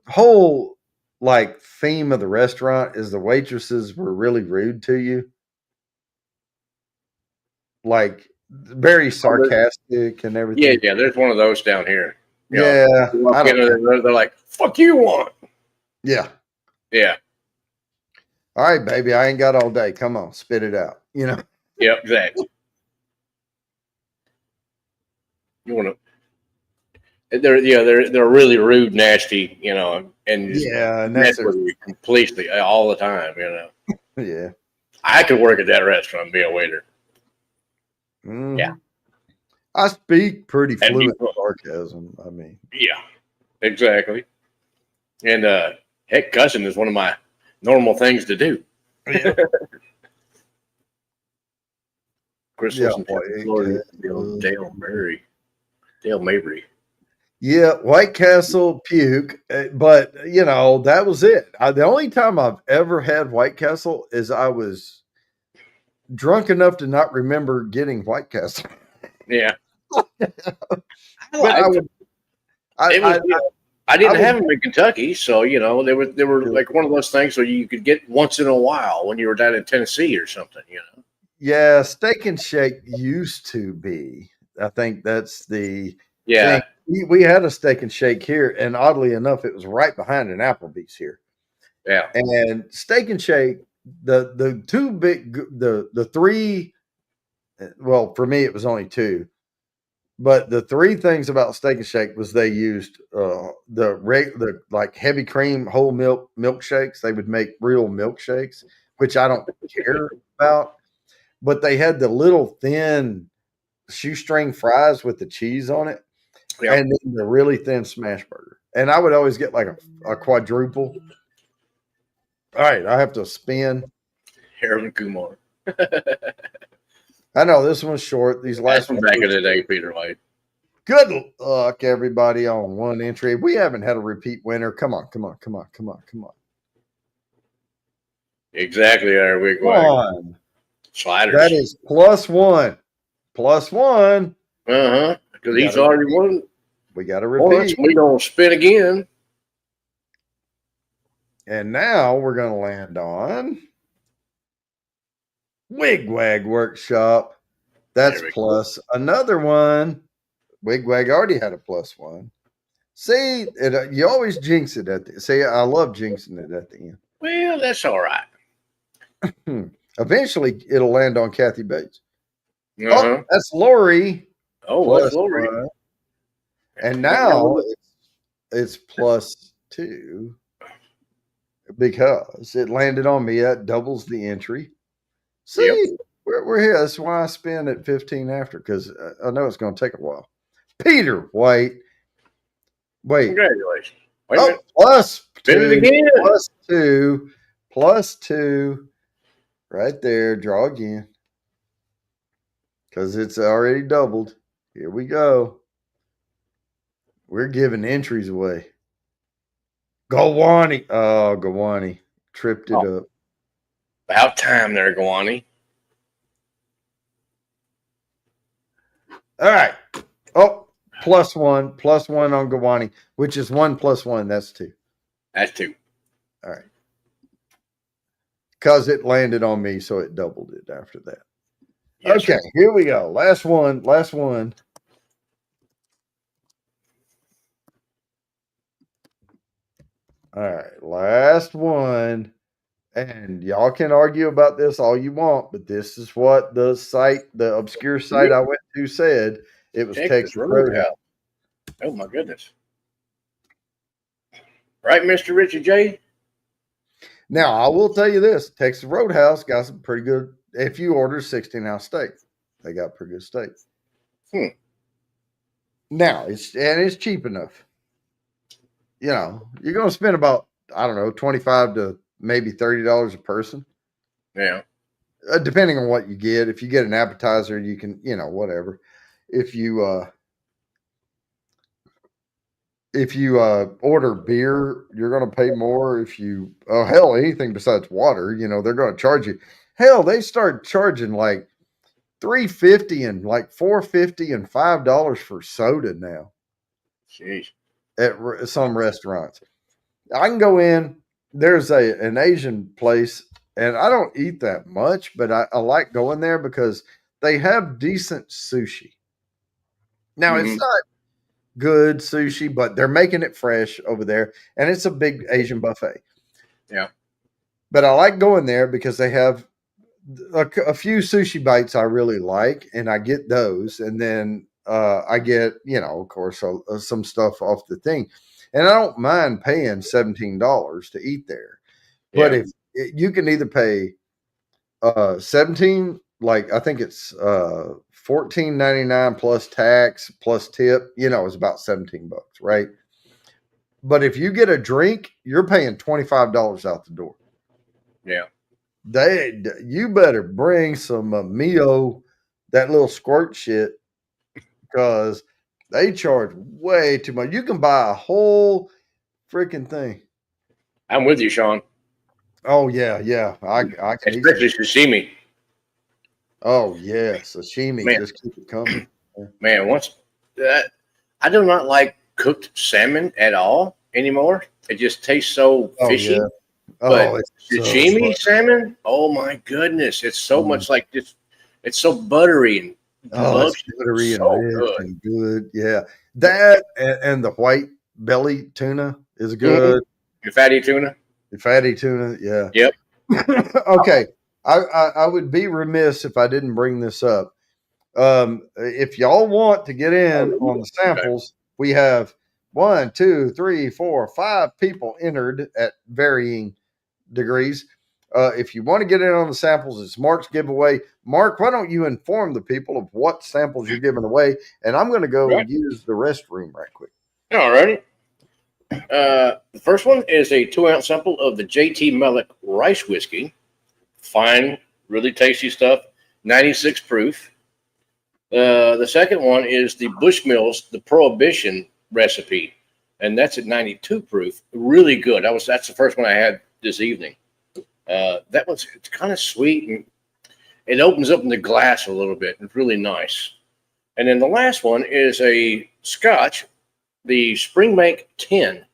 whole like theme of the restaurant is the waitresses were really rude to you, like very sarcastic and everything. Yeah. There's one of those down here. They're like, "Fuck you want." Yeah. Yeah. All right, baby. I ain't got all day. Come on, spit it out. Yep, exactly. You want to? They're really rude, nasty, and mess with you completely all the time, Yeah. I could work at that restaurant and be a waiter. Yeah. I speak pretty fluent sarcasm. I mean. Yeah, exactly. And heck, cussing is one of my normal things to do. Yeah. Chris Dale Mabry. Yeah, White Castle puke, but that was it. The only time I've ever had White Castle is I was drunk enough to not remember getting White Castle. Yeah, I But I liked it. would, I, It was. I, I I didn't would, have them in Kentucky, so they were like one of those things where you could get once in a while when you were down in Tennessee or something. yeah, Steak and Shake used to be. I think that's the thing. Yeah, We had a Steak and Shake here, and oddly enough, it was right behind an Applebee's here. yeah, And Steak and Shake, the two big, the three. Well, for me, it was only two. But the three things about Steak and Shake was they used the like heavy cream whole milk milkshakes. They would make real milkshakes, which I don't care about. But they had the little thin shoestring fries with the cheese on it, yeah. and then the really thin smash burger. And I would always get like a quadruple. All right, I have to spin. Harold Kumar. I know this one's short. These That's last from ones. back in the day, Peter White. Good luck, everybody, on one entry. We haven't had a repeat winner. Come on, come on, come on, come on, come on. Exactly, our wig Come wag. on. Sliders. That is plus one. Plus one. Because he's already won. We got to Once repeat. we gonna spin again. And now we're going to land on Wigwag Workshop. That's plus another one. Wigwag already had a plus one. See, you always jinx it at the see. I love jinxing it at the end. Well, that's all right. Eventually, it'll land on Kathy Bates. Uh-huh. Oh, that's Lori. Oh, that's Lori. One. And now it's plus two because it landed on me. That doubles the entry. See, Yep. we're here. That's why I spin at 15 after, because I know it's going to take a while. Peter White. Wait. Congratulations. Wait a minute. Plus Spin two. it again. Plus two. Plus two. Right there. Draw again. Because it's already doubled. Here we go. We're giving entries away. Gawani. Oh, Gawani. Tripped it up. About time there, Guani. All right. Oh, plus one on Gawani, which is 1 + 1. That's 2. That's 2. All right. Because it landed on me, so it doubled it after that. Yes, okay, sir. Here we go. Last one. All right, last one. And y'all can argue about this all you want, but this is what the obscure site I went to said. It was Texas Roadhouse. Oh, my goodness. Right, Mr. Richie J? Now, I will tell you this. Texas Roadhouse got some pretty good, if you order 16-ounce steak, they got pretty good steak. Now, it's cheap enough. You're going to spend about, I don't know, $25 to maybe $30 a person. Yeah. Depending on what you get. If you get an appetizer, you can, whatever. If you order beer, you're going to pay more. If you, hell, anything besides water, they're going to charge you. Hell, they start charging like $3.50 and like $4.50 and $5 for soda now. Jeez. At some restaurants. I can go in. There's an Asian place, and I don't eat that much, but I like going there because they have decent sushi. Now, it's not good sushi, but they're making it fresh over there, and it's a big Asian buffet. Yeah. But I like going there because they have a few sushi bites I really like, and I get those, and then I get, of course, some stuff off the thing. And I don't mind paying $17 to eat there. But if you can either pay 17, like I think it's $14.99 plus tax plus tip, it's about $17, right? But if you get a drink, you're paying $25 out the door. Yeah. You better bring some Mio, that little squirt shit, because They charge way too much. You can buy a whole freaking thing. I'm with you, Sean. Oh yeah, yeah. I can Especially easily. sashimi. Oh yeah, sashimi. Man, Just keep it coming. man, once that I do not like cooked salmon at all anymore. It just tastes so Oh fishy. yeah. Oh, But it's so sashimi fun. salmon, oh my goodness, it's so Mm. much like this. It's so buttery and Oh, it's voluptuous. buttery and So rich good. and good. Yeah, that and the white belly tuna is Mm-hmm. good. Fatty tuna. The fatty tuna, yeah. Yep. Okay, I would be remiss if I didn't bring this up. If y'all want to get in on the Okay. samples, we have 1, 2, 3, 4, 5 people entered at varying degrees. If you want to get in on the samples, it's Mark's giveaway. Mark, why don't you inform the people of what samples you're giving away? And I'm going to go Right. use the restroom right quick. All righty. The first one is a 2-ounce sample of the JT Mellick rice whiskey. Fine, really tasty stuff. 96 proof. The second one is the Bushmills, the Prohibition recipe, and that's at 92 proof. Really good. That's the first one I had this evening. That one's it's kind of sweet and it opens up in the glass a little bit. It's really nice. And then the last one is a Scotch, the Springbank 10,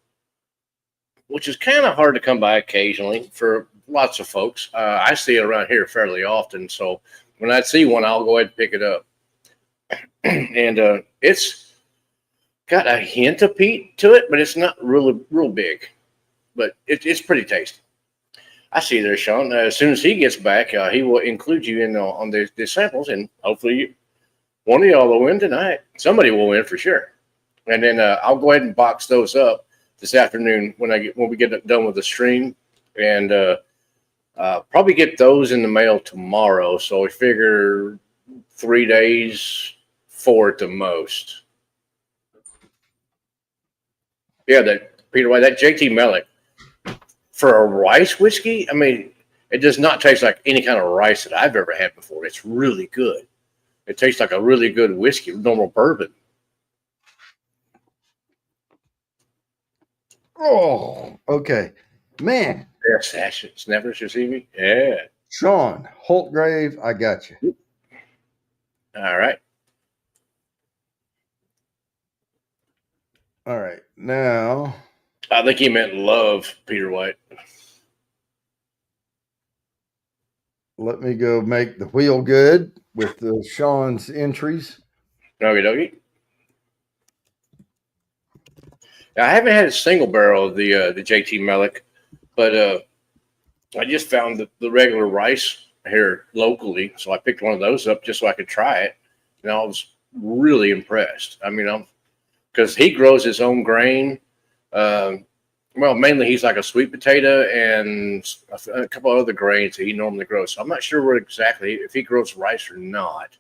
which is kind of hard to come by occasionally for lots of folks. I see it around here fairly often, so when I see one, I'll go ahead and pick it up. And it's got a hint of peat to it, but it's not really real big. But it's pretty tasty. I see there, Sean. As soon as he gets back, he will include you in on the samples, and hopefully one of y'all will win tonight. Somebody will win for sure. And then I'll go ahead and box those up this afternoon when we get done with the stream, and probably get those in the mail tomorrow. So we figure 3 days, 4 at the most. Yeah, that Peter White, that JT Mellick for a rice whiskey. I mean, it does not taste like any kind of rice that I've ever had before. It's really good. It tastes like a really good whiskey, normal bourbon. Oh, okay. Man, Yes, Ashen Snapper Sashimi. Yeah. Sean Holtgrave, I got you. All right. All right. Now, I think he meant love, Peter White. let me go make the wheel good with the Sean's entries. Okie dokie. I haven't had a single barrel of the JT Mellick, but I just found the regular rice here locally, so I picked one of those up just so I could try it, and I was really impressed. I mean, because he grows his own grain. Well, mainly he's like a sweet potato and a couple of other grains that he normally grows. So I'm not sure exactly if he grows rice or not,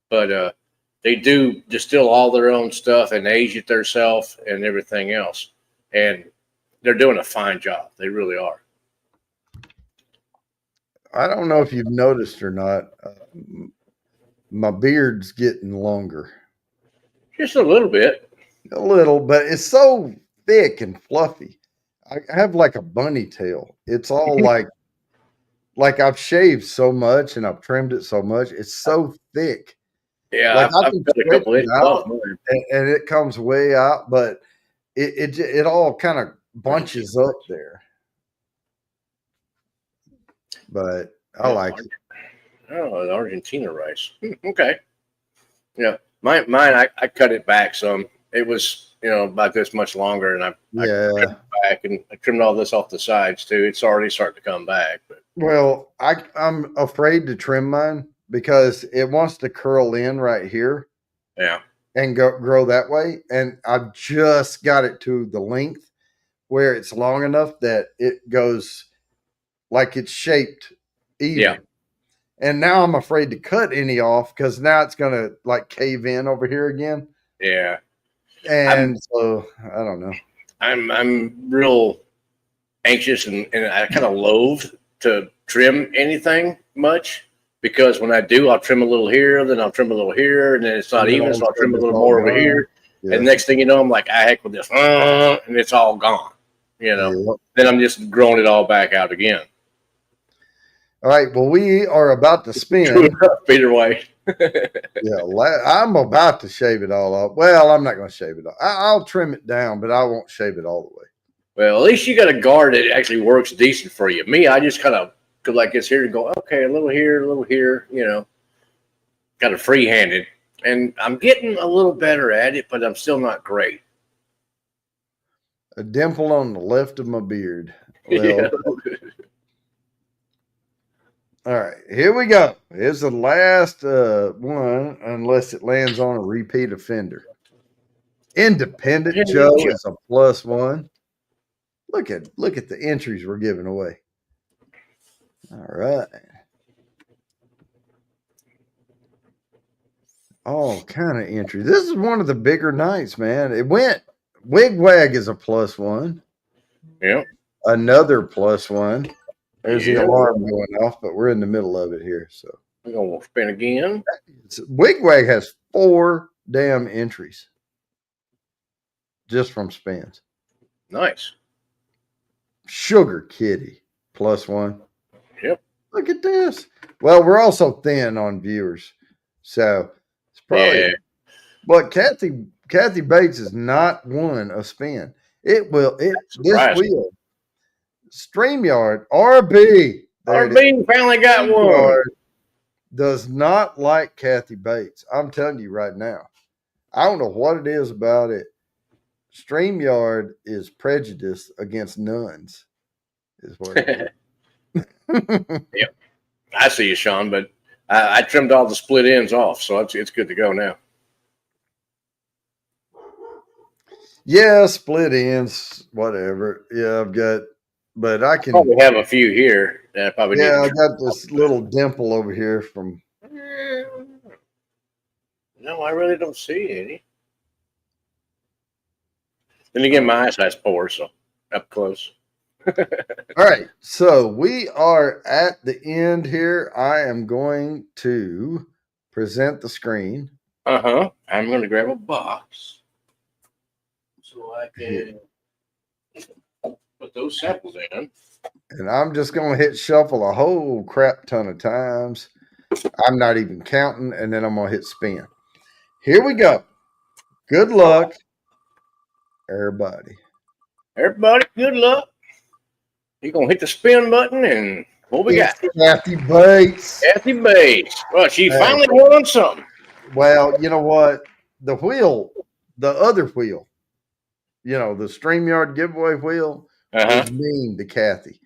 but they do distill all their own stuff and age it themselves and everything else, and they're doing a fine job. They really are. I don't know if you've noticed or not. My beard's getting longer. Just a little bit. A little, but it's so thick and fluffy. I have like a bunny tail. It's all like I've shaved so much and I've trimmed it so much. It's so thick. Yeah, Like I I've can cut a stretch couple it inches out off mine. and it comes way out, but it all kind of bunches up there. But I Yeah, like it. oh, the Argentina rice. Okay. Yeah, mine. I cut it back some. It was about this much longer, and I cut Yeah. it back and I trimmed all this off the sides too. It's already starting to come back, but Well, I'm afraid to trim mine because it wants to curl in right here yeah, and grow that way. And I've just got it to the length where it's long enough that it goes like it's shaped even. yeah. And now I'm afraid to cut any off because now it's going to like cave in over here again. Yeah. And so I don't know. I'm real anxious and I kind of loathe to trim anything much because when I do, I'll trim a little here, then I'll trim a little here, and then it's not And then even, all so of I'll a sudden trim a it's little all more over gone. here. Yeah. And next thing you know, I'm like, I heck with this, and it's all gone. Yeah. Then I'm just growing it all back out again. All right. Well, we are about to spin. Peter White. Yeah, I'm about to shave it all off. Well, I'm not going to shave it off. I'll trim it down, but I won't shave it all the way. Well, at least you got a guard that actually works decent for you. Me, I just kind of go like this here and go, okay, a little here, kind of free-handed. And I'm getting a little better at it, but I'm still not great. A dimple on the left of my beard. Well, Yeah. all right, here we go. Here's the last one, unless it lands on a repeat offender. Independent Joe is a +1. Look at the entries we're giving away. All right. All kind of entries. This is one of the bigger nights, man. It went. Wigwag is a +1. Yeah. Another +1. There's the Yeah. alarm going off, but we're in the middle of it here. So We're going to spin again. Wigwag has 4 damn entries just from spins. Nice. Sugar Kitty +1. Yep. Look at this. Well, we're also thin on viewers, so it's probably. Yeah. But Kathy Bates has not won a spin. It will. This will. StreamYard RB. RB finally got one. Does not like Kathy Bates. I'm telling you right now. I don't know what it is about it. StreamYard is prejudiced against nuns. Is what it is. Yep. I see you, Sean, but I trimmed all the split ends off, so it's good to go now. Yeah, split ends, whatever. Yeah, I've got, but I can probably have a few here that I probably yeah, need. I got this little dimple over here from. No, I really don't see any. Then again, my eyesight's poor, so up close. All right, so we are at the end here. I am going to present the screen. I'm going to grab a box so I can put those samples in. And I'm just going to hit shuffle a whole crap ton of times. I'm not even counting, and then I'm going to hit spin. Here we go. Good luck, everybody. Everybody, good luck. You're going to hit the spin button, and what we got? Kathy Bates. Kathy Bates. Well, she finally won something. Well, you know what? The wheel, the other wheel, the StreamYard giveaway wheel is mean to Kathy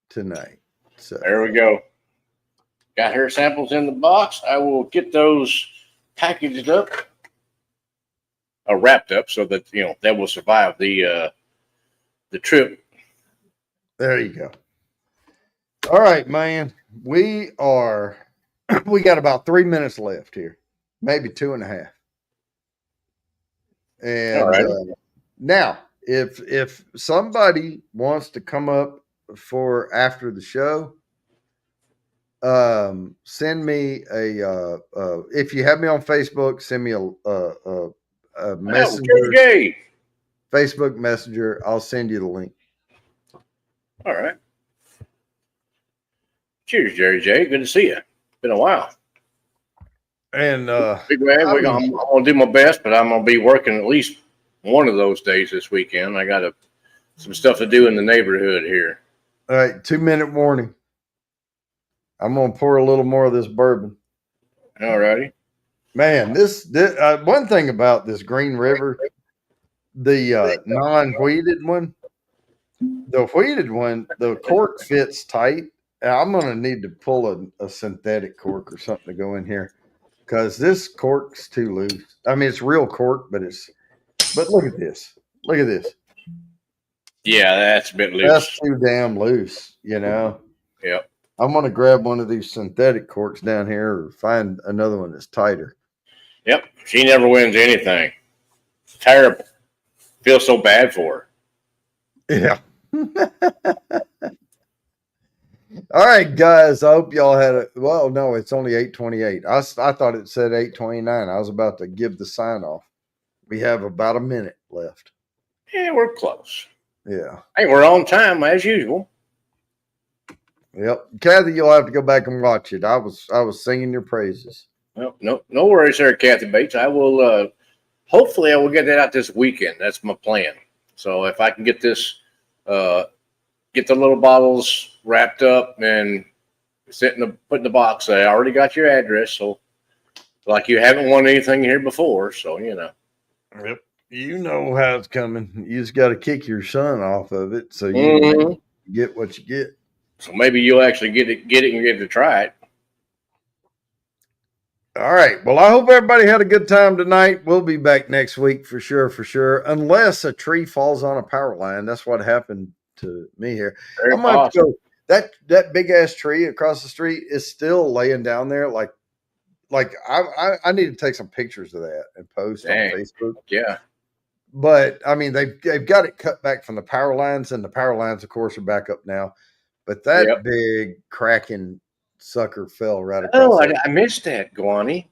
tonight. So there we go. Got her samples in the box. I will get those packaged up, wrapped up, so that that will survive the trip. There you go. All right, man. We got about 3 minutes left here, maybe 2.5. And all right. Now, if somebody wants to come up for after the show, send me a if you have me on Facebook, send me a messenger, Facebook Messenger. I'll send you the link. All right. Cheers, Jerry J. Good to see you. Been a while. And Big Wag, I'm gonna do my best, but I'm gonna be working at least one of those days this weekend. I got some stuff to do in the neighborhood here. All right, 2-minute warning. I'm gonna pour a little more of this bourbon. All righty. Man, this one thing about this Green River, the non-wheated one, the wheated one, the cork fits tight. I'm gonna need to pull a synthetic cork or something to go in here because this cork's too loose. I mean, it's real cork, but look at this. Look at this. Yeah, that's a bit loose. That's too damn loose, Yep. I'm gonna grab one of these synthetic corks down here or find another one that's tighter. Yep. She never wins anything. Terrible. Feel so bad for her. Yeah. All right, guys. I hope y'all had no, it's only 8:28. I thought it said 8:29. I was about to give the sign off. We have about a minute left. Yeah, we're close. Yeah. Hey, we're on time as usual. Yep. Kathy, you'll have to go back and watch it. I was singing your praises. Well, no worries there, Kathy Bates. I will. Hopefully, I will get that out this weekend. That's my plan. So if I can get this, get the little bottles wrapped up and put in the box. I already got your address, so like you haven't won anything here before, so you know. Yep. You know how it's coming. You just got to kick your son off of it so Mhm. get what you get. So maybe you'll actually get it, and get to try it. All right. Well, I hope everybody had a good time tonight. We'll be back next week for sure. Unless a tree falls on a power line. That's what happened to me here. Very I'm gonna have to possible. go. That big ass tree across the street is still laying down there. Like I need to take some pictures of that and post on Dang. Facebook. Yeah. But I mean, they've got it cut back from the power lines, and the power lines, of course, are back up now. But that Yep. big cracking sucker fell right Oh, across. I missed that, Guani.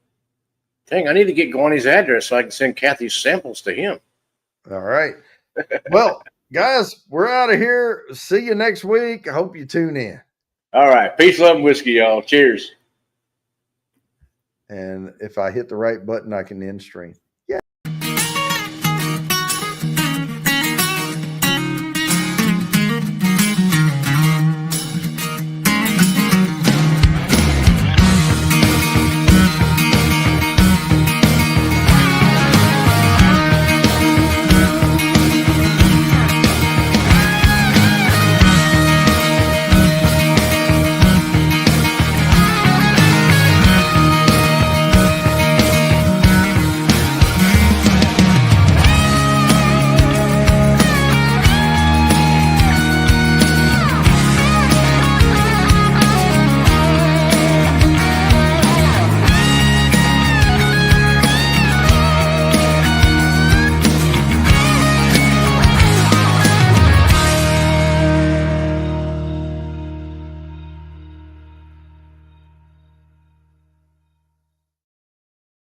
Dang, I need to get Guani's address so I can send Kathy's samples to him. All right. Well, guys, we're out of here. See you next week. I hope you tune in. All right. Peace, love, and whiskey, y'all. Cheers. And if I hit the right button, I can end stream.